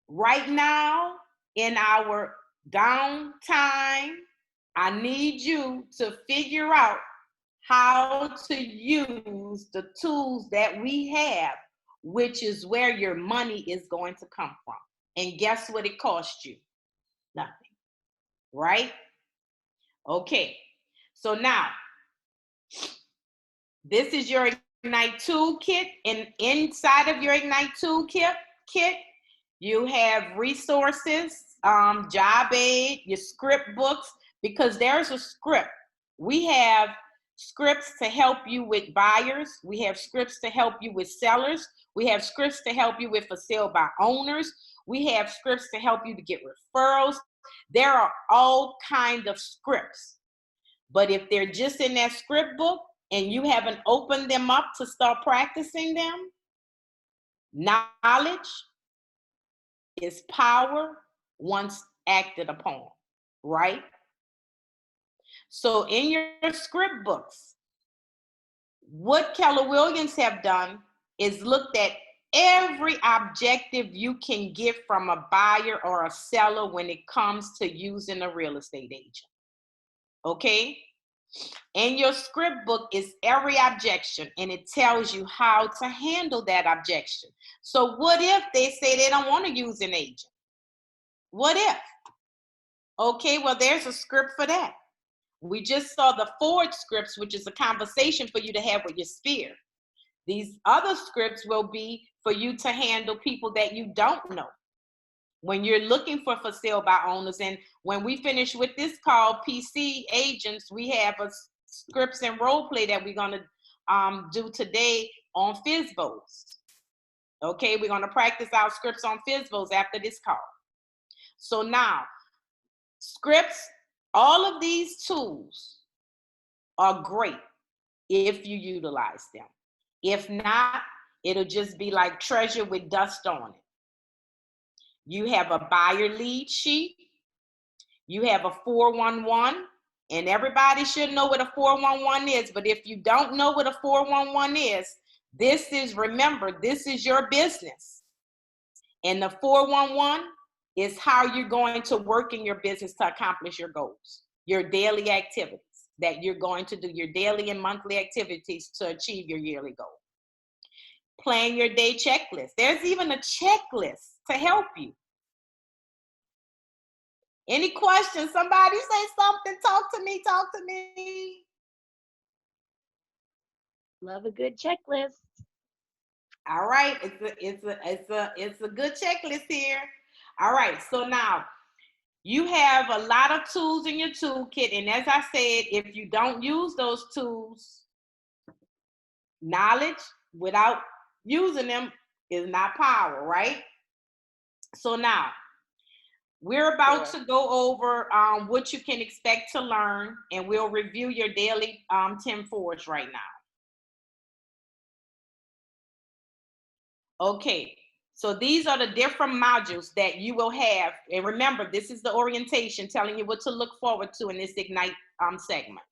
right now in our downtime, I need you to figure out how to use the tools that we have, which is where your money is going to come from. And guess what it costs you? Nothing, right? Okay, so now, this is your Ignite Toolkit, and inside of your Ignite Toolkit, you have resources, job aid, your script books, because there's a script. We have scripts to help you with buyers. We have scripts to help you with sellers. We have scripts to help you with for sale by owners. We have scripts to help you to get referrals. There are all kinds of scripts. But if they're just in that script book and you haven't opened them up to start practicing them, knowledge is power once acted upon, right? So in your script books, what Keller Williams have done is looked at every objective you can get from a buyer or a seller when it comes to using a real estate agent, okay? And your script book is every objection, and it tells you how to handle that objection. So what if they say they don't want to use an agent? What if? Okay, well, there's a script for that. We just saw the forward scripts, which is a conversation for you to have with your sphere. These other scripts will be for you to handle people that you don't know when you're looking for sale by owners. And when we finish with this call, PC agents, we have a scripts and role play that we're going to do today on FSBOs. Okay, we're going to practice our scripts on FSBOs after this call. So now, scripts, all of these tools are great if you utilize them. If not, it'll just be like treasure with dust on it. You have a buyer lead sheet. You have a 411, and everybody should know what a 411 is. But if you don't know what a 411 is, remember, this is your business. And the 411 is how you're going to work in your business to accomplish your goals, your daily activities that you're going to do, your daily and monthly activities to achieve your yearly goal. Plan your day checklist. There's even a checklist to help you. Any questions? Somebody say something. Talk to me. Talk to me. Love a good checklist. All right. It's a good checklist here. All right, so now you have a lot of tools in your toolkit, and as I said, if you don't use those tools, knowledge without using them is not power, right? So now, we're about to go over what you can expect to learn, and we'll review your daily 10-4s right now. Okay, so these are the different modules that you will have. And remember, this is the orientation telling you what to look forward to in this Ignite segment.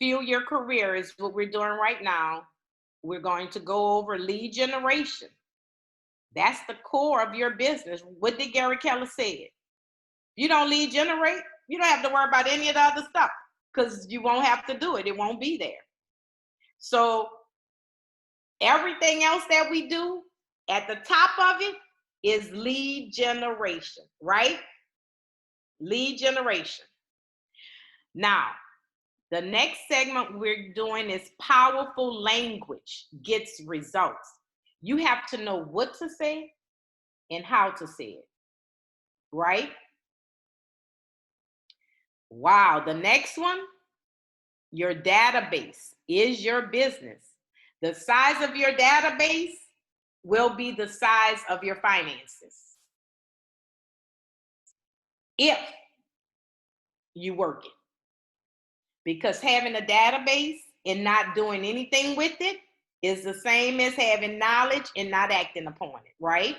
Fuel Your Career is what we're doing right now. We're going to go over lead generation. That's the core of your business. What did Gary Keller say? You don't lead generate, you don't have to worry about any of the other stuff because you won't have to do it. It won't be there. So everything else that we do at the top of it is lead generation, right? Lead generation. Now, the next segment we're doing is powerful language gets results. You have to know what to say and how to say it, right? Wow, the next one, your database is your business. The size of your database will be the size of your finances. If you work it. Because having a database and not doing anything with it is the same as having knowledge and not acting upon it, right?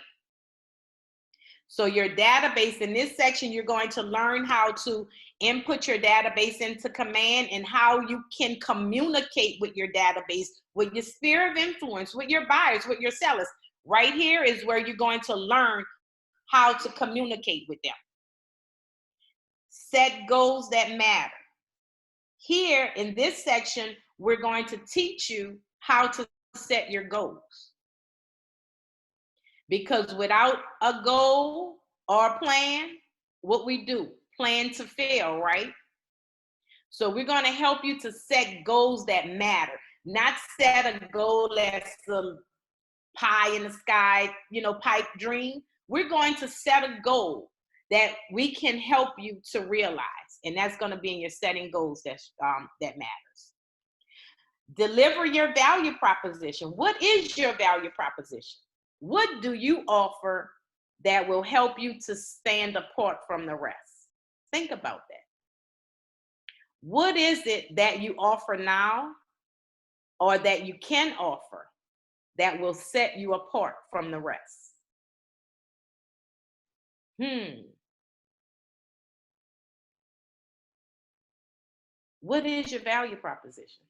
So your database, in this section, you're going to learn how to input your database into command and how you can communicate with your database, with your sphere of influence, with your buyers, with your sellers. Right here is where you're going to learn how to communicate with them. Set goals that matter. Here in this section, we're going to teach you how to set your goals. Because without a goal or a plan, what we do, plan to fail, right? So we're going to help you to set goals that matter, not set a goal that's a pie in the sky, pipe dream. We're going to set a goal that we can help you to realize, and that's going to be in your setting goals that matters. Deliver your value proposition. What is your value proposition? What do you offer that will help you to stand apart from the rest? Think about that. What is it that you offer now or that you can offer that will set you apart from the rest? What is your value proposition?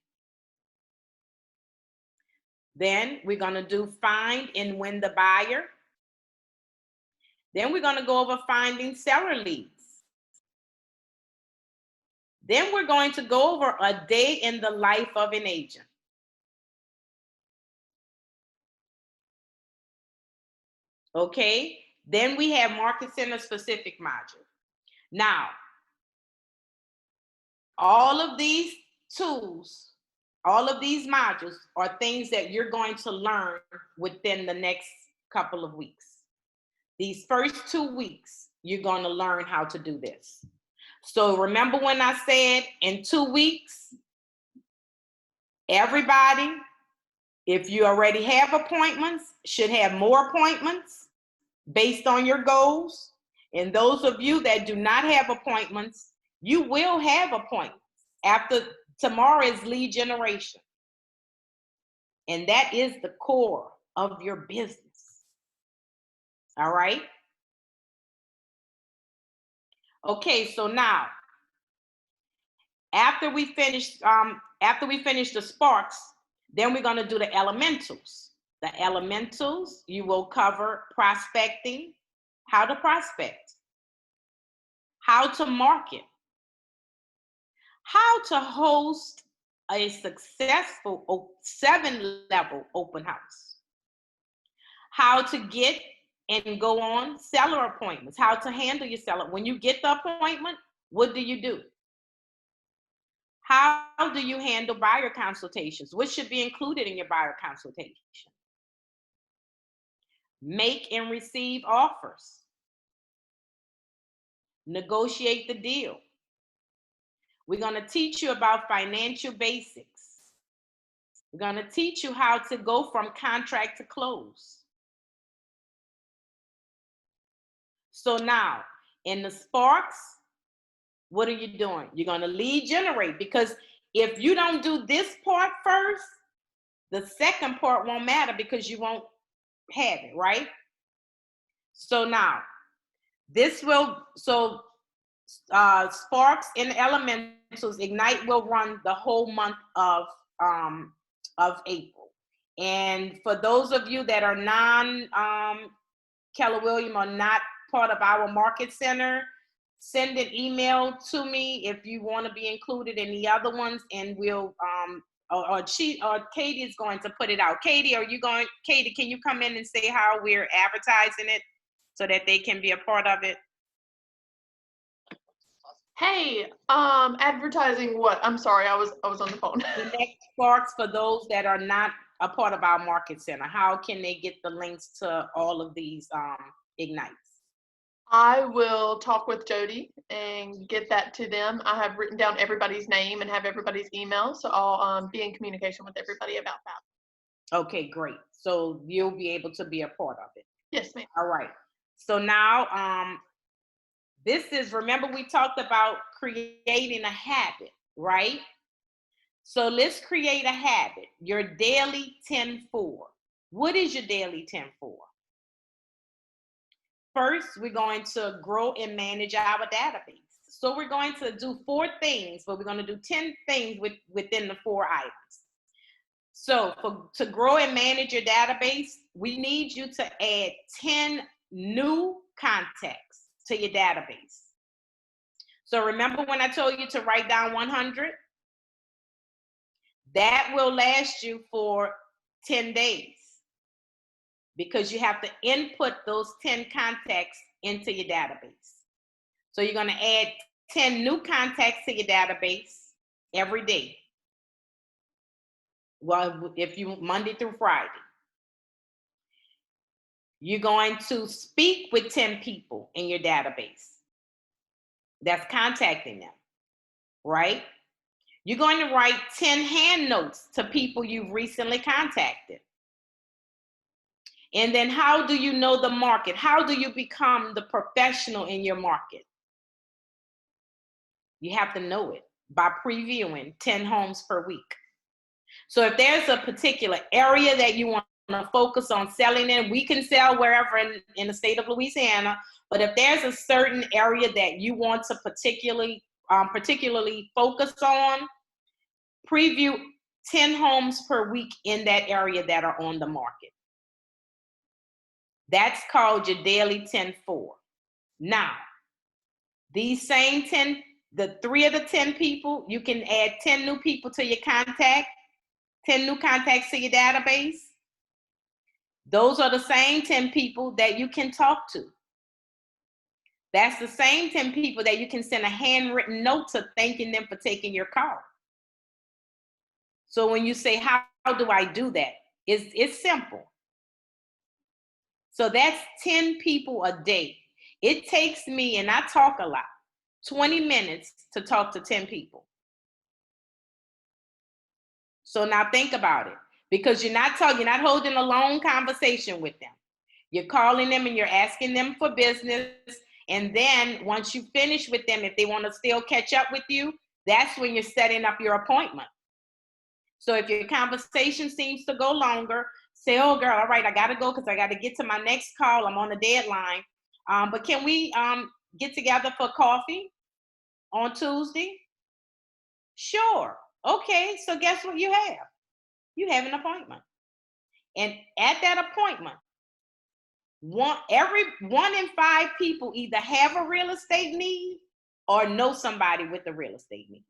Then we're going to do find and win the buyer. Then we're going to go over finding seller leads. Then we're going to go over a day in the life of an agent. Okay, then we have Market Center specific module. Now, all of these tools, all of these modules are things that you're going to learn within the next couple of weeks. These first 2 weeks, you're going to learn how to do this. So remember when I said in 2 weeks, everybody, if you already have appointments, should have more appointments based on your goals. And those of you that do not have appointments, you will have appointments. After tomorrow is lead generation. And that is the core of your business. All right. Okay, so now, after we finish the sparks, then we're going to do the elementals. The elementals, you will cover prospecting, how to prospect, how to market, how to host a successful 7-level open house, how to get and go on seller appointments, how to handle your seller. When you get the appointment, what do? How do you handle buyer consultations? What should be included in your buyer consultation? Make and receive offers. negotiate the deal. We're going to teach you about financial basics. We're going to teach you how to go from contract to close. So now, in the Sparks, what are you doing? You're going to lead generate, because if you don't do this part first, the second part won't matter because you won't have it, right? So now, Sparks and Elementals Ignite will run the whole month of April. And for those of you that are Keller Williams or not part of our market center, send an email to me if you want to be included in the other ones, and we'll or Katie is going to put it out. Katie, can you come in and say how we're advertising it so that they can be a part of it? Hey, advertising what? I'm sorry, I was on the phone. The next Sparks, for those that are not a part of our market center, how can they get the links to all of these Ignites? I will talk with Jody and get that to them. I have written down everybody's name and have everybody's email, so I'll be in communication with everybody about that. Okay, great. So you'll be able to be a part of it. Yes, ma'am. All right. So now, remember we talked about creating a habit, right? So let's create a habit, your daily 10-4. What is your daily 10-4? First, we're going to grow and manage our database. So we're going to do 4 things, but we're going to do 10 things within the 4 items. So to grow and manage your database, we need you to add 10 new contacts to your database. So remember when I told you to write down 100? That will last you for 10 days because you have to input those 10 contacts into your database. So you're going to add 10 new contacts to your database every day. Well, if you Monday through Friday. You're going to speak with 10 people in your database that's contacting them, right? You're going to write 10 hand notes to people you've recently contacted. And then how do you know the market? How do you become the professional in your market? You have to know it by previewing 10 homes per week. So if there's a particular area that you want to focus on selling in, we can sell wherever in the state of Louisiana. But if there's a certain area that you want to particularly focus on, preview 10 homes per week in that area that are on the market. That's called your daily 10-4. Now, these same 10, the 3 of the 10 people, you can add 10 new people to your contact, 10 new contacts to your database. Those are the same 10 people that you can talk to. That's the same 10 people that you can send a handwritten note to thanking them for taking your call. So when you say, how do I do that? It's simple. So that's 10 people a day. It takes me, and I talk a lot, 20 minutes to talk to 10 people. So now think about it, because you're not holding a long conversation with them. You're calling them and you're asking them for business. And then once you finish with them, if they want to still catch up with you, that's when you're setting up your appointment. So if your conversation seems to go longer, say, oh girl, all right, I gotta go because I gotta get to my next call. I'm on a deadline. But can we get together for coffee on Tuesday? Sure. Okay, so guess what you have? You have an appointment. And at that appointment, every 1 in 5 people either have a real estate need or know somebody with a real estate need.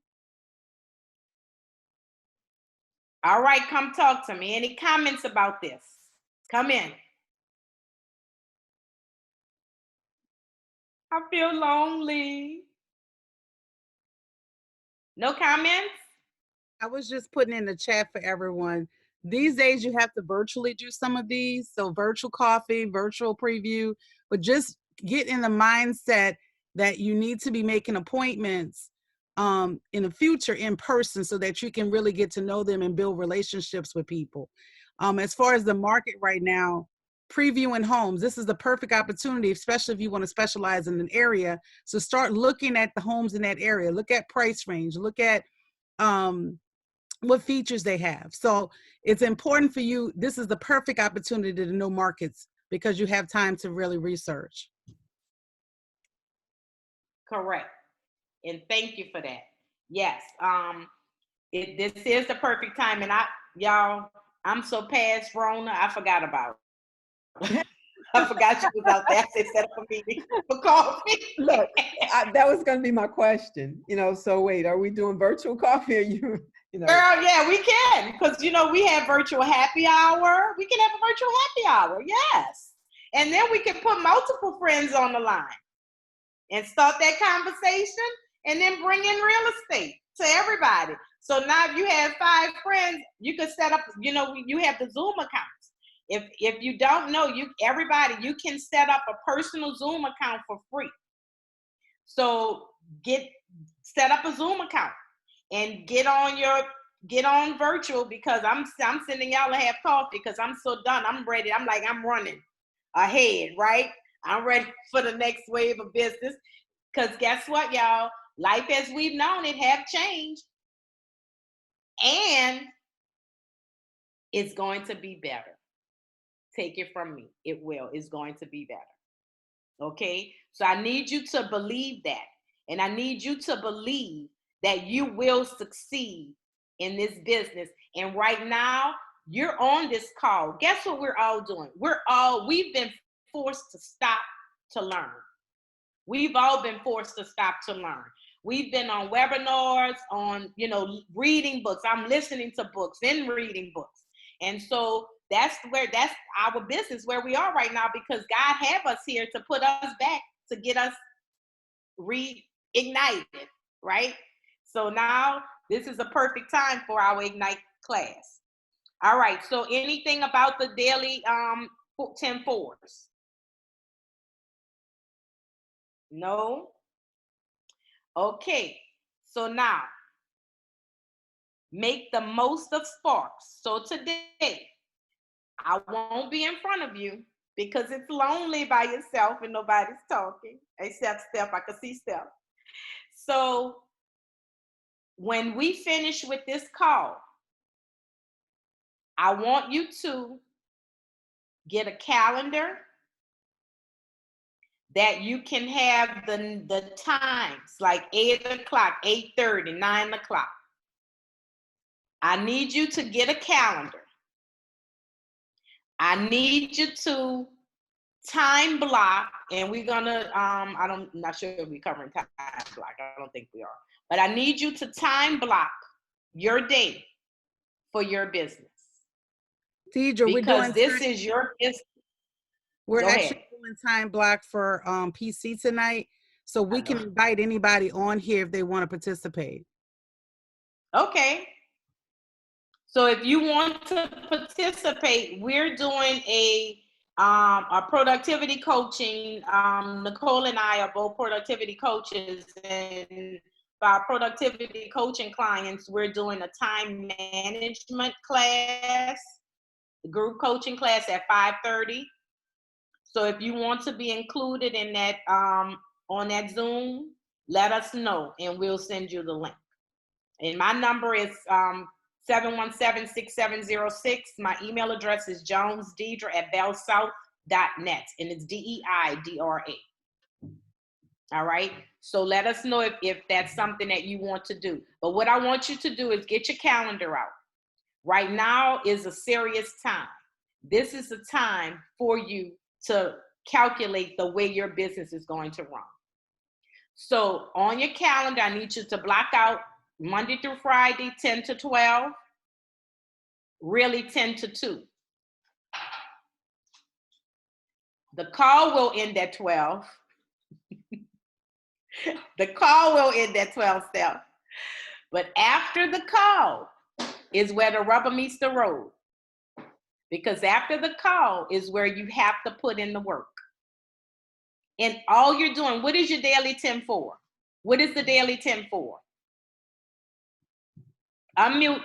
All right, come talk to me. Any comments about this? Come in. I feel lonely. No comments? I was just putting in the chat for everyone. These days you have to virtually do some of these. So virtual coffee, virtual preview, but just get in the mindset that you need to be making appointments in the future in person so that you can really get to know them and build relationships with people. As far as the market right now, previewing homes, this is the perfect opportunity, especially if you want to specialize in an area. So start looking at the homes in that area. Look at price range. Look at what features they have. So it's important for you. This is the perfect opportunity to know markets because you have time to really research. Correct. And thank you for that. Yes. This is the perfect time. And y'all, I'm so past Rona, I forgot about it. I forgot you was out there. They set up a meeting for coffee. Look, that was going to be my question. So wait, are we doing virtual coffee or you know? Girl, yeah, we can. Because, we have virtual happy hour. We can have a virtual happy hour. Yes. And then we can put multiple friends on the line and start that conversation and then bring in real estate to everybody. So now if you have 5 friends, you can set up, you have the Zoom accounts. If you don't know, you can set up a personal Zoom account for free. So set up a Zoom account and get on virtual, because I'm sending y'all a half coffee because I'm so done. I'm ready. I'm running ahead, right? I'm ready for the next wave of business. Because guess what, y'all? Life as we've known it have changed. And it's going to be better. Take it from me. It will. It's going to be better. Okay? So I need you to believe that. And I need you to believe that you will succeed in this business. And right now, you're on this call. Guess what we're all doing? We've been forced to stop to learn. We've all been forced to stop to learn. We've been on webinars, on, reading books. I'm listening to books and reading books. And so that's our business where we are right now, because God have us here to put us back, to get us reignited, right? So now this is a perfect time for our Ignite class. All right, so anything about the daily 10-4s? No? Okay, so now make the most of Sparks. So today, I won't be in front of you because it's lonely by yourself and nobody's talking, except Steph. I can see Steph. So when we finish with this call, I want you to get a calendar that you can have the times, like 8 o'clock, 8:30, 9 o'clock. I need you to get a calendar. I need you to time block, and we're gonna, I'm not sure if we're covering time block. I don't think we are. But I need you to time block your day for your business. Deidre, because this is your business. We're Go actually ahead. doing time block for PC tonight, so we can invite anybody on here if they want to participate. Okay. So if you want to participate, we're doing a productivity coaching. Nicole and I are both productivity coaches, and for our productivity coaching clients, we're doing a time management class, group coaching class at 5:30. So if you want to be included in that on that Zoom, let us know and we'll send you the link. And my number is 717-6706. My email address is jonesdeidre@bellsouth.net, and it's DEIDRA. All right. So let us know if that's something that you want to do. But what I want you to do is get your calendar out. Right now is a serious time. This is a time for you to calculate the way your business is going to run. So on your calendar, I need you to block out Monday through Friday, 10 to 12, really 10 to 2. The call will end at 12. The call will end at 12, Steph. But after the call is where the rubber meets the road. Because after the call is where you have to put in the work. And all you're doing, what is your daily 10 for? What is the daily 10 for? Unmute.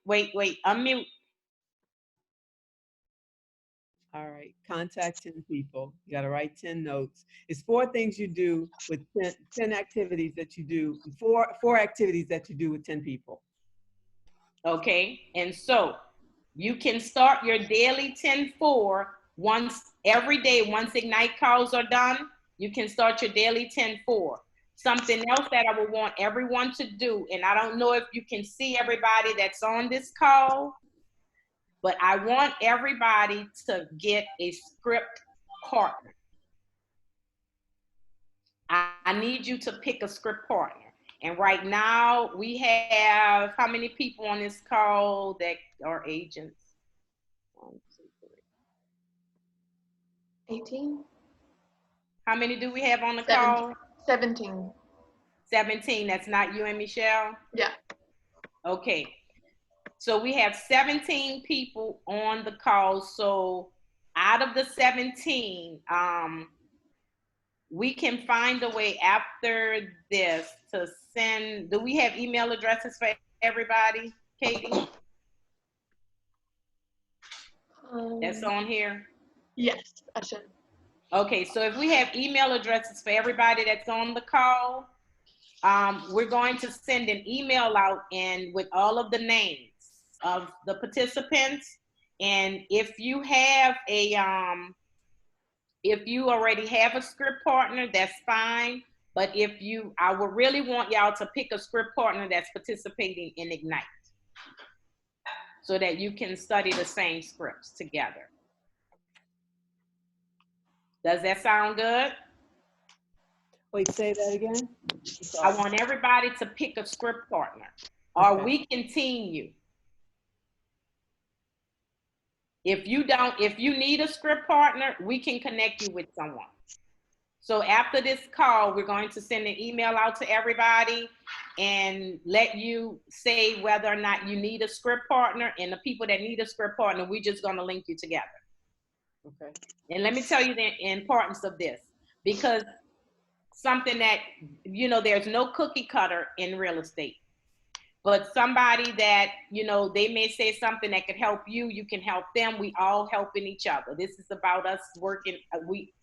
Wait, unmute. All right, contact 10 people. You got to write 10 notes. It's 4 things you do with 10 activities that you do, four activities that you do with 10 people. Okay, and so you can start your daily 10 for once every day. Once Ignite calls are done, you can start your daily 10 for. Something else that I would want everyone to do, and I don't know if you can see everybody that's on this call, but I want everybody to get a script partner. I need you to pick a script partner. And right now we have how many people on this call that are agents? 1, 2, 3. 18. How many do we have on the 17. call? 17. 17. That's not you and Michelle? Yeah. Okay. So we have 17 people on the call. So out of the 17, we can find a way after this to send. Do we have email addresses for everybody, Katie? That's on here? Yes, I should. Okay, so if we have email addresses for everybody that's on the call, we're going to send an email out and with all of the names of the participants. And if you have a, if you already have a script partner, that's fine. But if you, I would really want y'all to pick a script partner that's participating in Ignite so that you can study the same scripts together. Does that sound good? Wait, say that again? I want everybody to pick a script partner, or we can team you. If you don't, if you need a script partner, we can connect you with someone. So after this call, we're going to send an email out to everybody and let you say whether or not you need a script partner, and the people that need a script partner, we're just gonna link you together. Okay. And let me tell you the importance of this, because something that, you know, there's no cookie cutter in real estate, but somebody that, you know, they may say something that could help you, you can help them. We all helping each other. This is about us working, we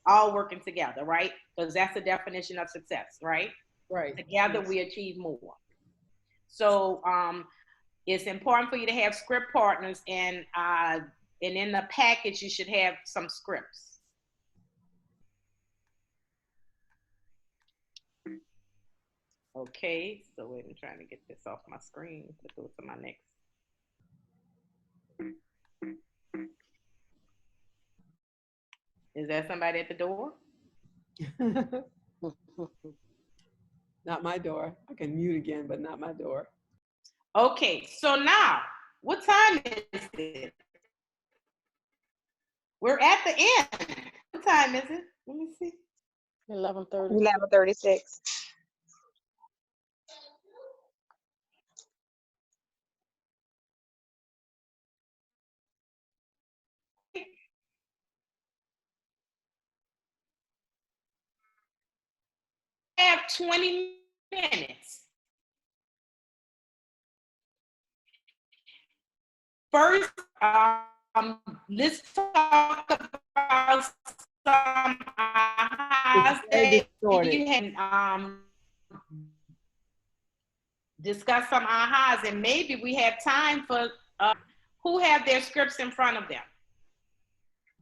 all working together, right? Because that's the definition of success, right? Right. Together we achieve more. So it's important for you to have script partners, and in the package you should have some scripts. Okay, so wait, I'm trying to get this off my screen to go to my next. Is that somebody at the door? Not my door. I can mute again, but not my door. Okay, so now, what time is it? We're at the end. What time is it? Let me see. 11:30. 11:36. Have 20 minutes. First, let's talk about some ahas that you had, discuss some ahas, and maybe we have time for who have their scripts in front of them.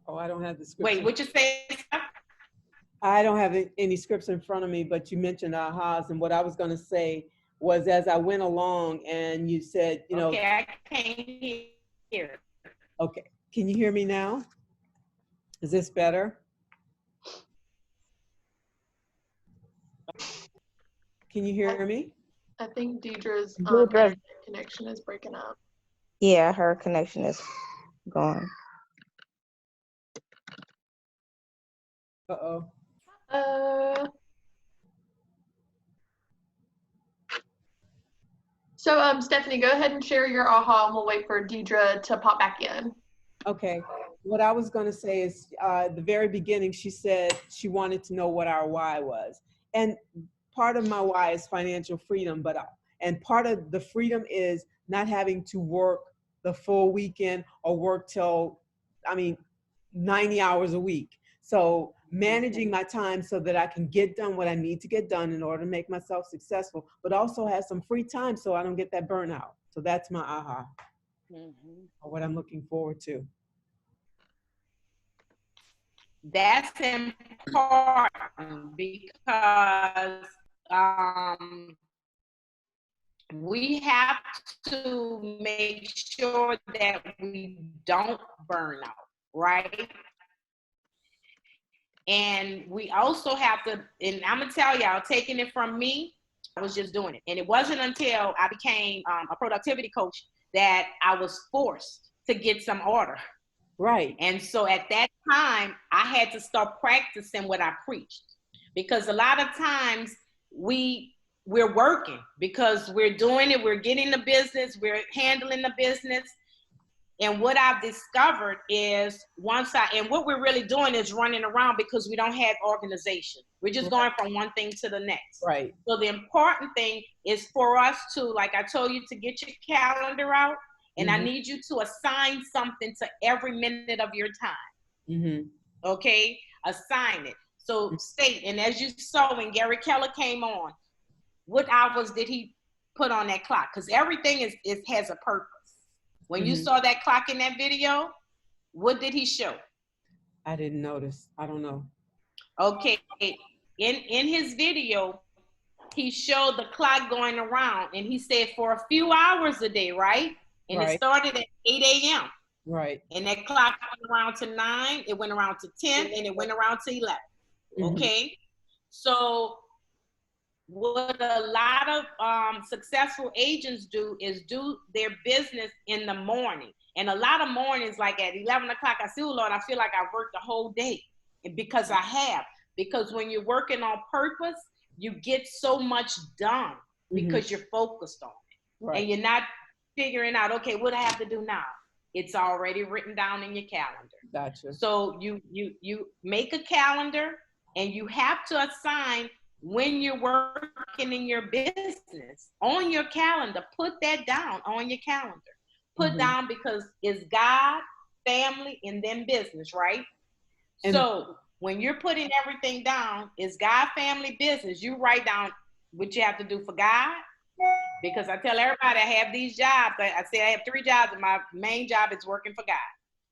Oh, I don't have the script. Wait, what you say? I don't have any scripts in front of me, but you mentioned ahas, and what I was going to say was, as I went along and you said, you know. Okay, I can't hear. Okay, can you hear me now? Is this better? Can you hear me? I think Deidre's connection is breaking up. Yeah, her connection is gone. Uh-oh. So Stephanie, go ahead and share your aha, and we'll wait for Deidre to pop back in. Okay. What I was going to say is, at the very beginning, she said she wanted to know what our why was. And part of my why is financial freedom, and part of the freedom is not having to work the full weekend or work till, 90 hours a week. So managing my time so that I can get done what I need to get done in order to make myself successful, but also have some free time so I don't get that burnout. So that's my aha, or what I'm looking forward to. That's important because we have to make sure that we don't burn out, right? And we also have to, and I'm gonna tell y'all, taking it from me, I was just doing it. And it wasn't until I became a productivity coach that I was forced to get some order. Right. And so at that time, I had to start practicing what I preached, because a lot of times we're working because we're doing it, we're getting the business, we're handling the business. And what I've discovered is and what we're really doing is running around because we don't have organization. We're just going from one thing to the next. Right. So the important thing is for us to, like I told you, to get your calendar out. And I need you to assign something to every minute of your time. Okay? Assign it. So state, and as you saw when Gary Keller came on, what hours did he put on that clock? Because everything has a purpose. When you saw that clock in that video, what did he show? I didn't notice. I don't know. Okay. In his video, he showed the clock going around, and he said for a few hours a day, right? And it started at 8 a.m. Right. And that clock went around to 9, it went around to 10, and it went around to 11. Okay? So what a lot of successful agents do is do their business in the morning. And a lot of mornings, like at 11 o'clock, I say, oh Lord, I feel like I've worked the whole day. And because I have. Because when you're working on purpose, you get so much done because you're focused on it. Right. And you're not figuring out, okay, what I have to do now. It's already written down in your calendar. Gotcha. So you make a calendar, and you have to assign when you're working in your business on your calendar. Put that down on your calendar. Put down, because it's God, family, and then business, right? And so when you're putting everything down, it's God, family, business. You write down what you have to do for God. Because I tell everybody I have these jobs. I say I have 3 jobs, and my main job is working for God.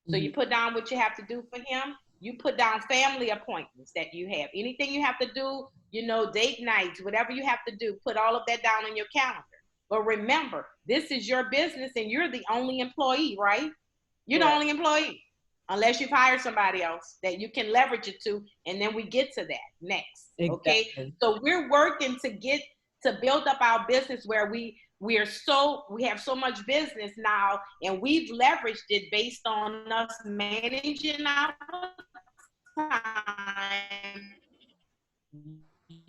So you put down what you have to do for him. You put down family appointments that you have. Anything you have to do, date nights, whatever you have to do, put all of that down on your calendar. But remember, this is your business, and you're the only employee, right? You're the only employee, unless you've hired somebody else that you can leverage it to, and then we get to that next. Okay? So we're working to build up our business where we have so much business now, and we've leveraged it based on us managing our time,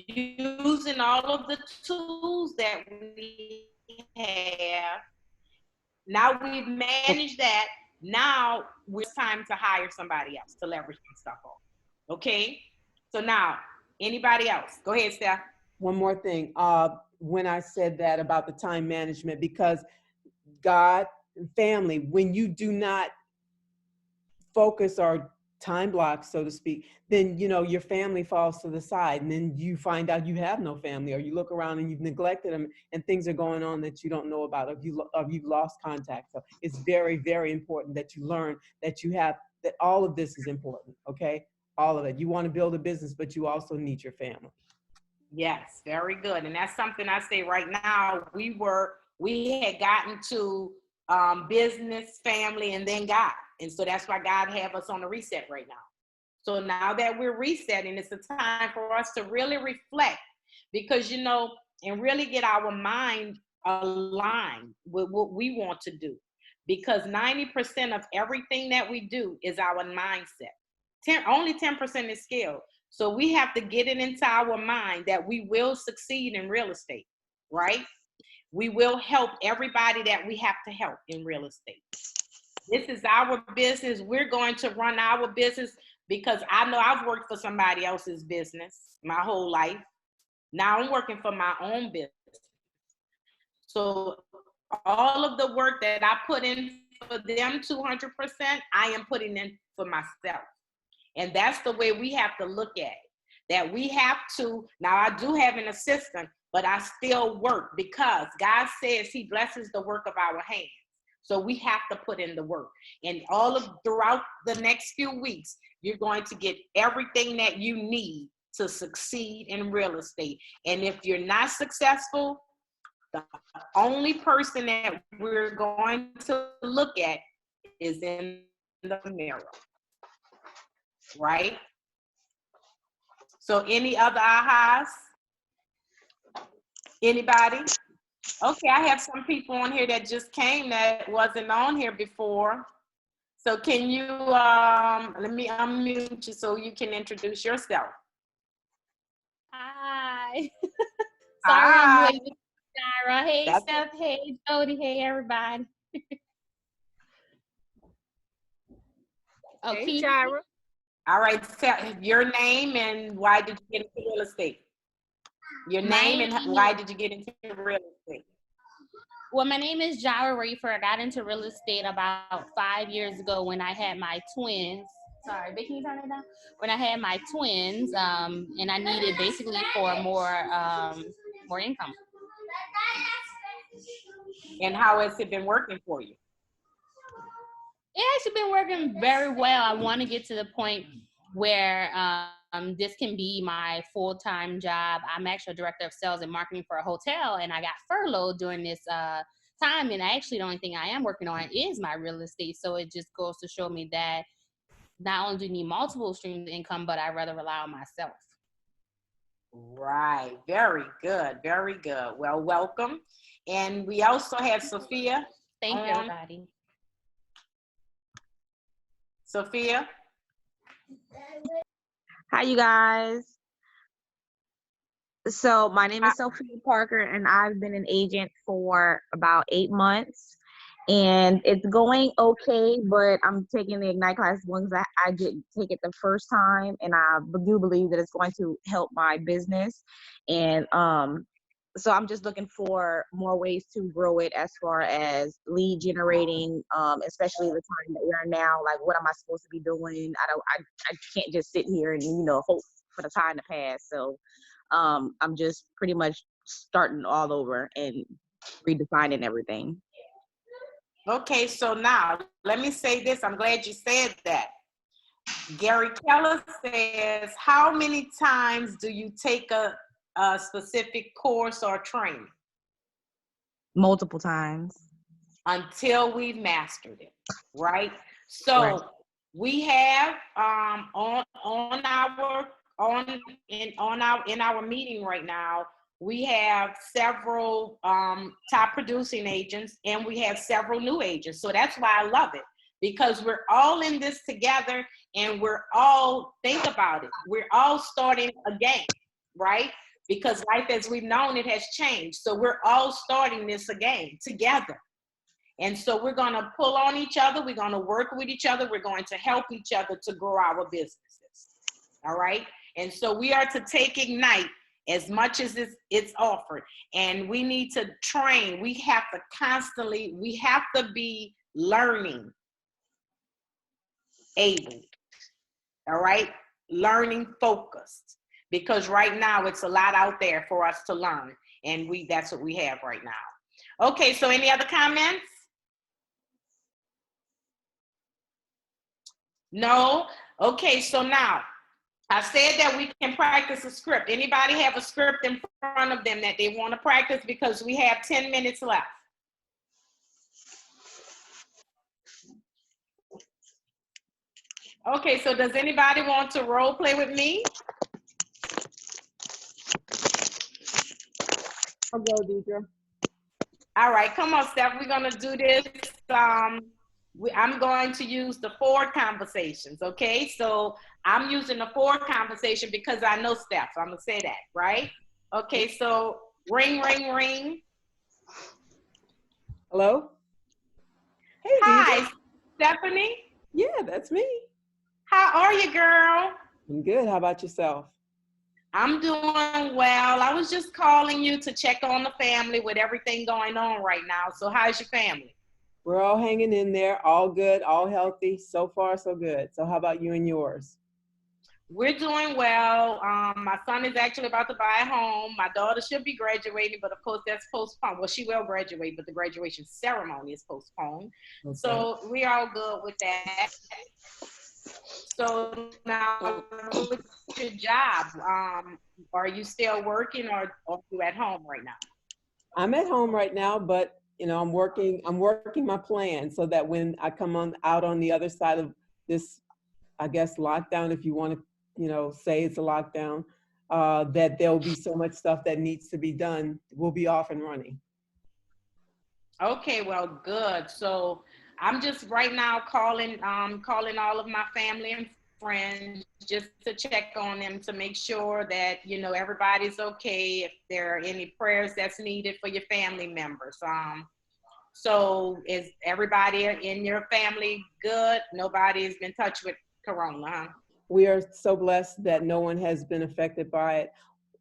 using all of the tools that we have. Now we've managed that. Now it's time to hire somebody else to leverage that stuff on. Okay? So now, anybody else? Go ahead, Steph. One more thing. When I said that about the time management, because God and family, when you do not focus or time block, so to speak, then, your family falls to the side, and then you find out you have no family, or you look around and you've neglected them, and things are going on that you don't know about, or you've lost contact. So it's very, very important that you learn that that all of this is important. Okay. All of it. You want to build a business, but you also need your family. Yes, very good. And that's something I say right now. We had gotten to business, family, and then God. And so that's why God have us on a reset right now. So now that we're resetting, it's a time for us to really reflect, because, and really get our mind aligned with what we want to do. Because 90% of everything that we do is our mindset. Only 10% is skill. So we have to get it into our mind that we will succeed in real estate, right? We will help everybody that we have to help in real estate. This is our business. We're going to run our business because I know I've worked for somebody else's business my whole life. Now I'm working for my own business. So all of the work that I put in for them 200%, I am putting in for myself. And that's the way we have to look at it. That we have to, now I do have an assistant, but I still work because God says he blesses the work of our hands. So we have to put in the work. And all of throughout the next few weeks, you're going to get everything that you need to succeed in real estate. And if you're not successful, the only person that we're going to look at is in the mirror, right? So any other ahas? Anybody? Okay, I have some people on here that just came that wasn't on here before. So can you, let me unmute you so you can introduce yourself. Hi. Sorry Hi. I'm late, Tyra. Hey, That's Steph. Hey, Jody. Hey, everybody. Hey, Okay. Tyra. All right, tell your name and why did you get into real estate? Your name and why did you get into real estate? Well, my name is Jara Rayford. I got into real estate about 5 years ago when I had my twins. Sorry, babe, can you turn it down? When I had my twins, and I needed basically for more income. And how has it been working for you? It actually been working very well. I want to get to the point where this can be my full-time job. I'm actually a director of sales and marketing for a hotel, and I got furloughed during this time. And actually, the only thing I am working on is my real estate. So it just goes to show me that not only do you need multiple streams of income, but I'd rather rely on myself. Right, very good, very good. Well, welcome. And we also have Sophia. Thank you, everybody. Sophia. Hi, you guys. So my name is Sophia Parker, and I've been an agent for about 8 months. And it's going okay, but I'm taking the Ignite class once I didn't take it the first time, and I do believe that it's going to help my business. And so I'm just looking for more ways to grow it as far as lead generating, especially the time that we're in now. Like, what am I supposed to be doing? I can't just sit here and hope for the time to pass. So I'm just pretty much starting all over and redefining everything. Okay, so now let me say this. I'm glad you said that. Gary Keller says, how many times do you take a specific course or training? Multiple times. Until we've mastered it, right? So Right. we have in our meeting right now, we have several top producing agents, and we have several new agents. So that's why I love it, because we're all in this together, and we're all, think about it, we're all starting again, right? Because life as we've known it has changed. So we're all starting this again together. And so we're going to pull on each other. We're going to work with each other. We're going to help each other to grow our businesses. All right. And so we are to take Ignite as much as it's offered. And we need to train. We have to be learning able. All right. Learning focused. Because right now it's a lot out there for us to learn. And that's what we have right now. Okay. So any other comments? No? Okay, so now, I said that we can practice a script. Anybody have a script in front of them that they want to practice, because we have 10 minutes left? Okay, so does anybody want to role play with me? I'll go, Deidre. All right, come on, Steph. We're going to do this. I'm going to use the Ford conversations, okay? So I'm using the Ford conversation because I know Steph. So I'm going to say that, right? Okay, so ring, ring, ring. Hello? Hey, Hi. Deidre. Stephanie? Yeah, that's me. How are you, girl? I'm good. How about yourself? I'm doing well. I was just calling you to check on the family with everything going on right now. So how's your family? We're all hanging in there, all good, all healthy. So far, so good. So how about you and yours? We're doing well. My son is actually about to buy a home. My daughter should be graduating, but of course that's postponed. Well, she will graduate, but the graduation ceremony is postponed. Okay. So we're all good with that. So now, what's your job? Are you still working, or are you at home right now? I'm at home right now, but you know, I'm working my plan so that when I come out on the other side of this, I guess, lockdown, if you want to, you know, say it's a lockdown, that there'll be so much stuff that needs to be done. We'll be off and running. Okay, well, good. So I'm just right now calling all of my family and friends just to check on them to make sure that, you know, everybody's okay, if there are any prayers that's needed for your family members. So is everybody in your family good? Nobody's been touched with corona, huh? We are so blessed that no one has been affected by it.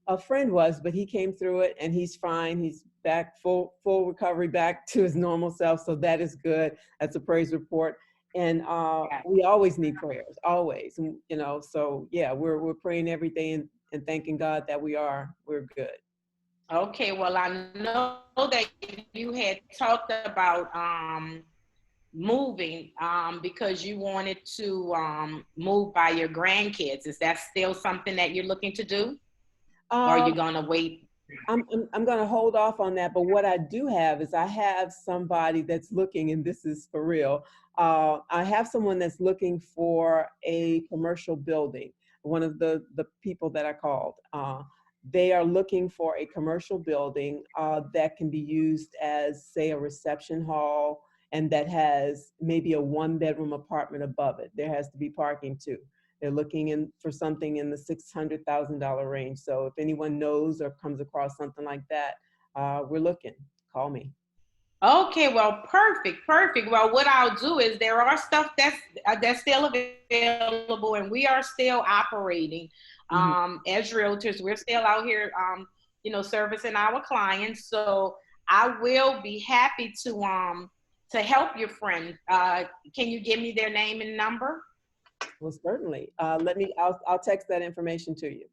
A friend was, but he came through it and he's fine. He's back, full recovery, back to his normal self. So that is good. That's a praise report. And we always need prayers, always. And, you know, so yeah, we're praying every day and thanking God that we're good. Okay, well, I know that you had talked about moving because you wanted to move by your grandkids. Is that still something that you're looking to do? Or are you gonna wait? I'm gonna hold off on that, but what I do have is I have somebody that's looking, and this is for real. I have someone that's looking for a commercial building. One of the people that I called, they are looking for a commercial building that can be used as, say, a reception hall, and that has maybe a 1-bedroom apartment above it. There has to be parking too. They're looking for something in the $600,000 range. So if anyone knows or comes across something like that, we're looking. Call me. Okay, well, perfect. Well, what I'll do is there are stuff that's still available, and we are still operating as realtors. We're still out here, you know, servicing our clients. So I will be happy to help your friend. Can you give me their name and number? Well, certainly. I'll text that information to you.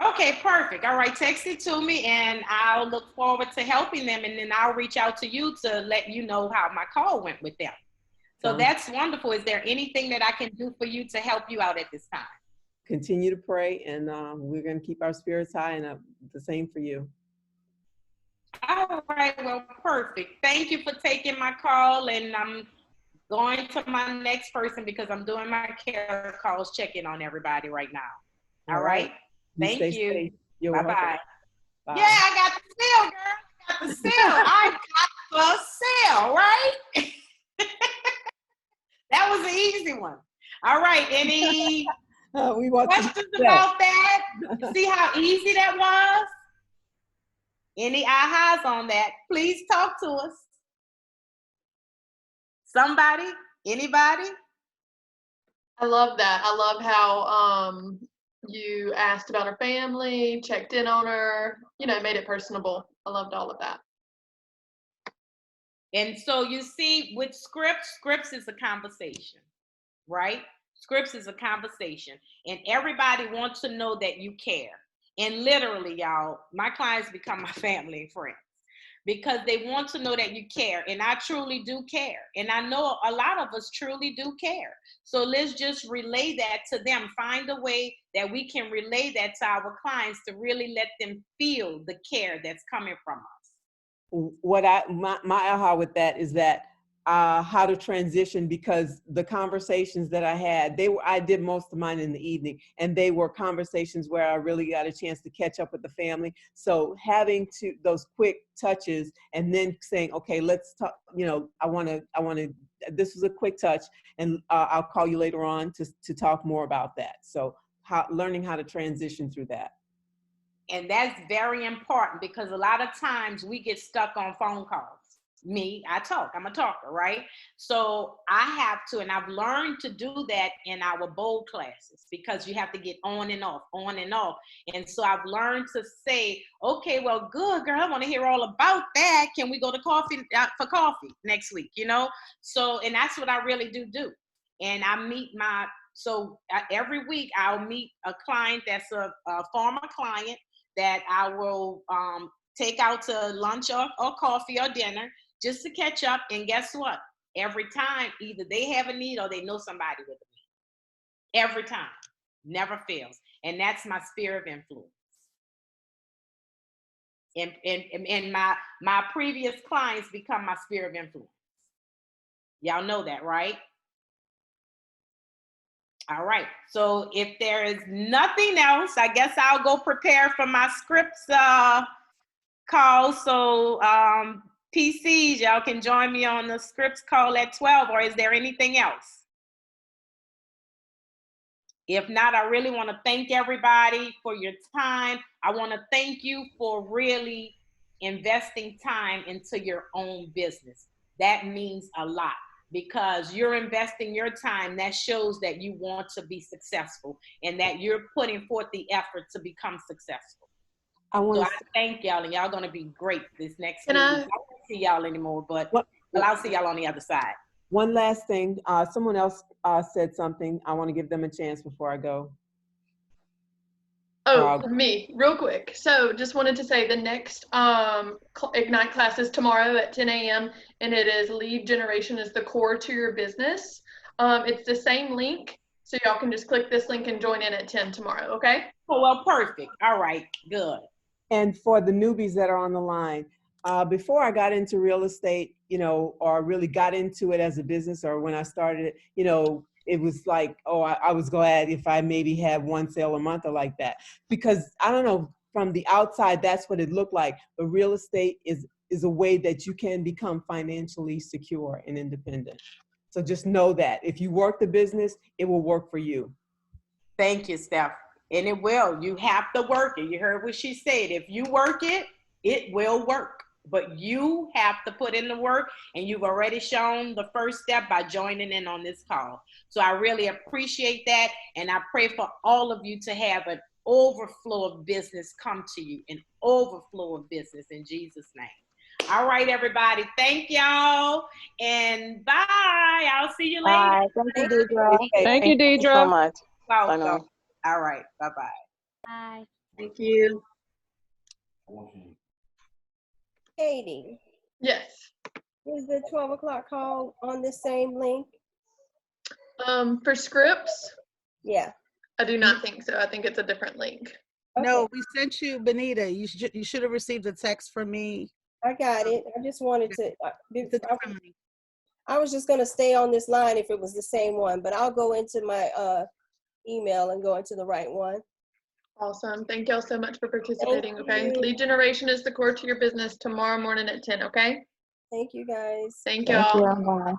Okay, perfect. All right, text it to me and I'll look forward to helping them, and then I'll reach out to you to let you know how my call went with them. So that's wonderful. Is there anything that I can do for you to help you out at this time? Continue to pray, and we're going to keep our spirits high, and the same for you. All right, well, perfect. Thank you for taking my call, and I'm going to my next person because I'm doing my care calls, checking on everybody right now. All right. Thank you. Bye-bye. Bye. Yeah, I got the sale, girl. I got the sale. I got the sale, right? That was an easy one. All right. Any questions about that? See how easy that was? Any ahas on that? Please talk to us. Somebody? Anybody? I love that. I love how you asked about her family, checked in on her, you know, made it personable. I loved all of that. And so you see, with scripts is a conversation, right? Scripts is a conversation, and everybody wants to know that you care. And literally, y'all, my clients become my family and friends because they want to know that you care. And I truly do care. And I know a lot of us truly do care. So let's just relay that to them. Find a way that we can relay that to our clients to really let them feel the care that's coming from us. What my aha with that is that how to transition, because the conversations that I had, I did most of mine in the evening, and they were conversations where I really got a chance to catch up with the family. So having those quick touches and then saying, okay, let's talk, you know, I want to, this was a quick touch, and I'll call you later on to talk more about that. So learning how to transition through that. And that's very important because a lot of times we get stuck on phone calls. me, I talk. I'm a talker, right? So I have to, and I've learned to do that in our bold classes because you have to get on and off, on and off. And so I've learned to say, okay, well, good, girl, I want to hear all about that. Can we go to coffee for coffee next week, you know? So, and that's what I really do. And I meet every week I'll meet a client that's a former client that I will take out to lunch or coffee or dinner just to catch up. And guess what? Every time, either they have a need or they know somebody with a need. Every time. Never fails. And that's my sphere of influence. And my previous clients become my sphere of influence. Y'all know that, right? All right. So if there is nothing else, I guess I'll go prepare for my scripts call. So PCs, y'all can join me on the scripts call at 12, or is there anything else? If not, I really want to thank everybody for your time. I want to thank you for really investing time into your own business. That means a lot because you're investing your time. That shows that you want to be successful and that you're putting forth the effort to become successful. I thank y'all, and y'all gonna be great this next week. I won't see y'all anymore, but I'll see y'all on the other side. One last thing, someone else said something. I want to give them a chance before I go. Oh, me, real quick. So just wanted to say the next Ignite class is tomorrow at 10 a.m. and it is Lead Generation is the core to your business. It's the same link, so y'all can just click this link and join in at 10 tomorrow, okay? Oh, well, perfect. All right, good. And for the newbies that are on the line, before I got into real estate, you know, or really got into it as a business, or when I started it, you know, it was like, oh, I was glad if I maybe had one sale a month or like that. Because I don't know, from the outside, that's what it looked like. But real estate is a way that you can become financially secure and independent. So just know that if you work the business, it will work for you. Thank you, Steph. And it will. You have to work it. You heard what she said. If you work it, it will work. But you have to put in the work, and you've already shown the first step by joining in on this call. So I really appreciate that, and I pray for all of you to have an overflow of business come to you, an overflow of business in Jesus' name. All right, everybody. Thank y'all, and bye. I'll see you later. Bye. Thank you, Deidre. Thank you, Thank you so Deidre. much. Welcome. Bye now. All right. Bye-bye. Bye. Thank you. Katie, Yes. is the 12 o'clock call on the same link? For scripts, Yeah. I do not think so. I think it's a different link. No, we sent you, Benita. You should have received a text from me. I got it. I just wanted to, It's a different link. I was just going to stay on this line if it was the same one, but I'll go into my email and go into the right one. Awesome. Thank y'all so much for participating, Thank okay? you. Lead generation is the core to your business tomorrow morning at 10, okay? Thank you, guys. Thank Thank y'all. you. Bye.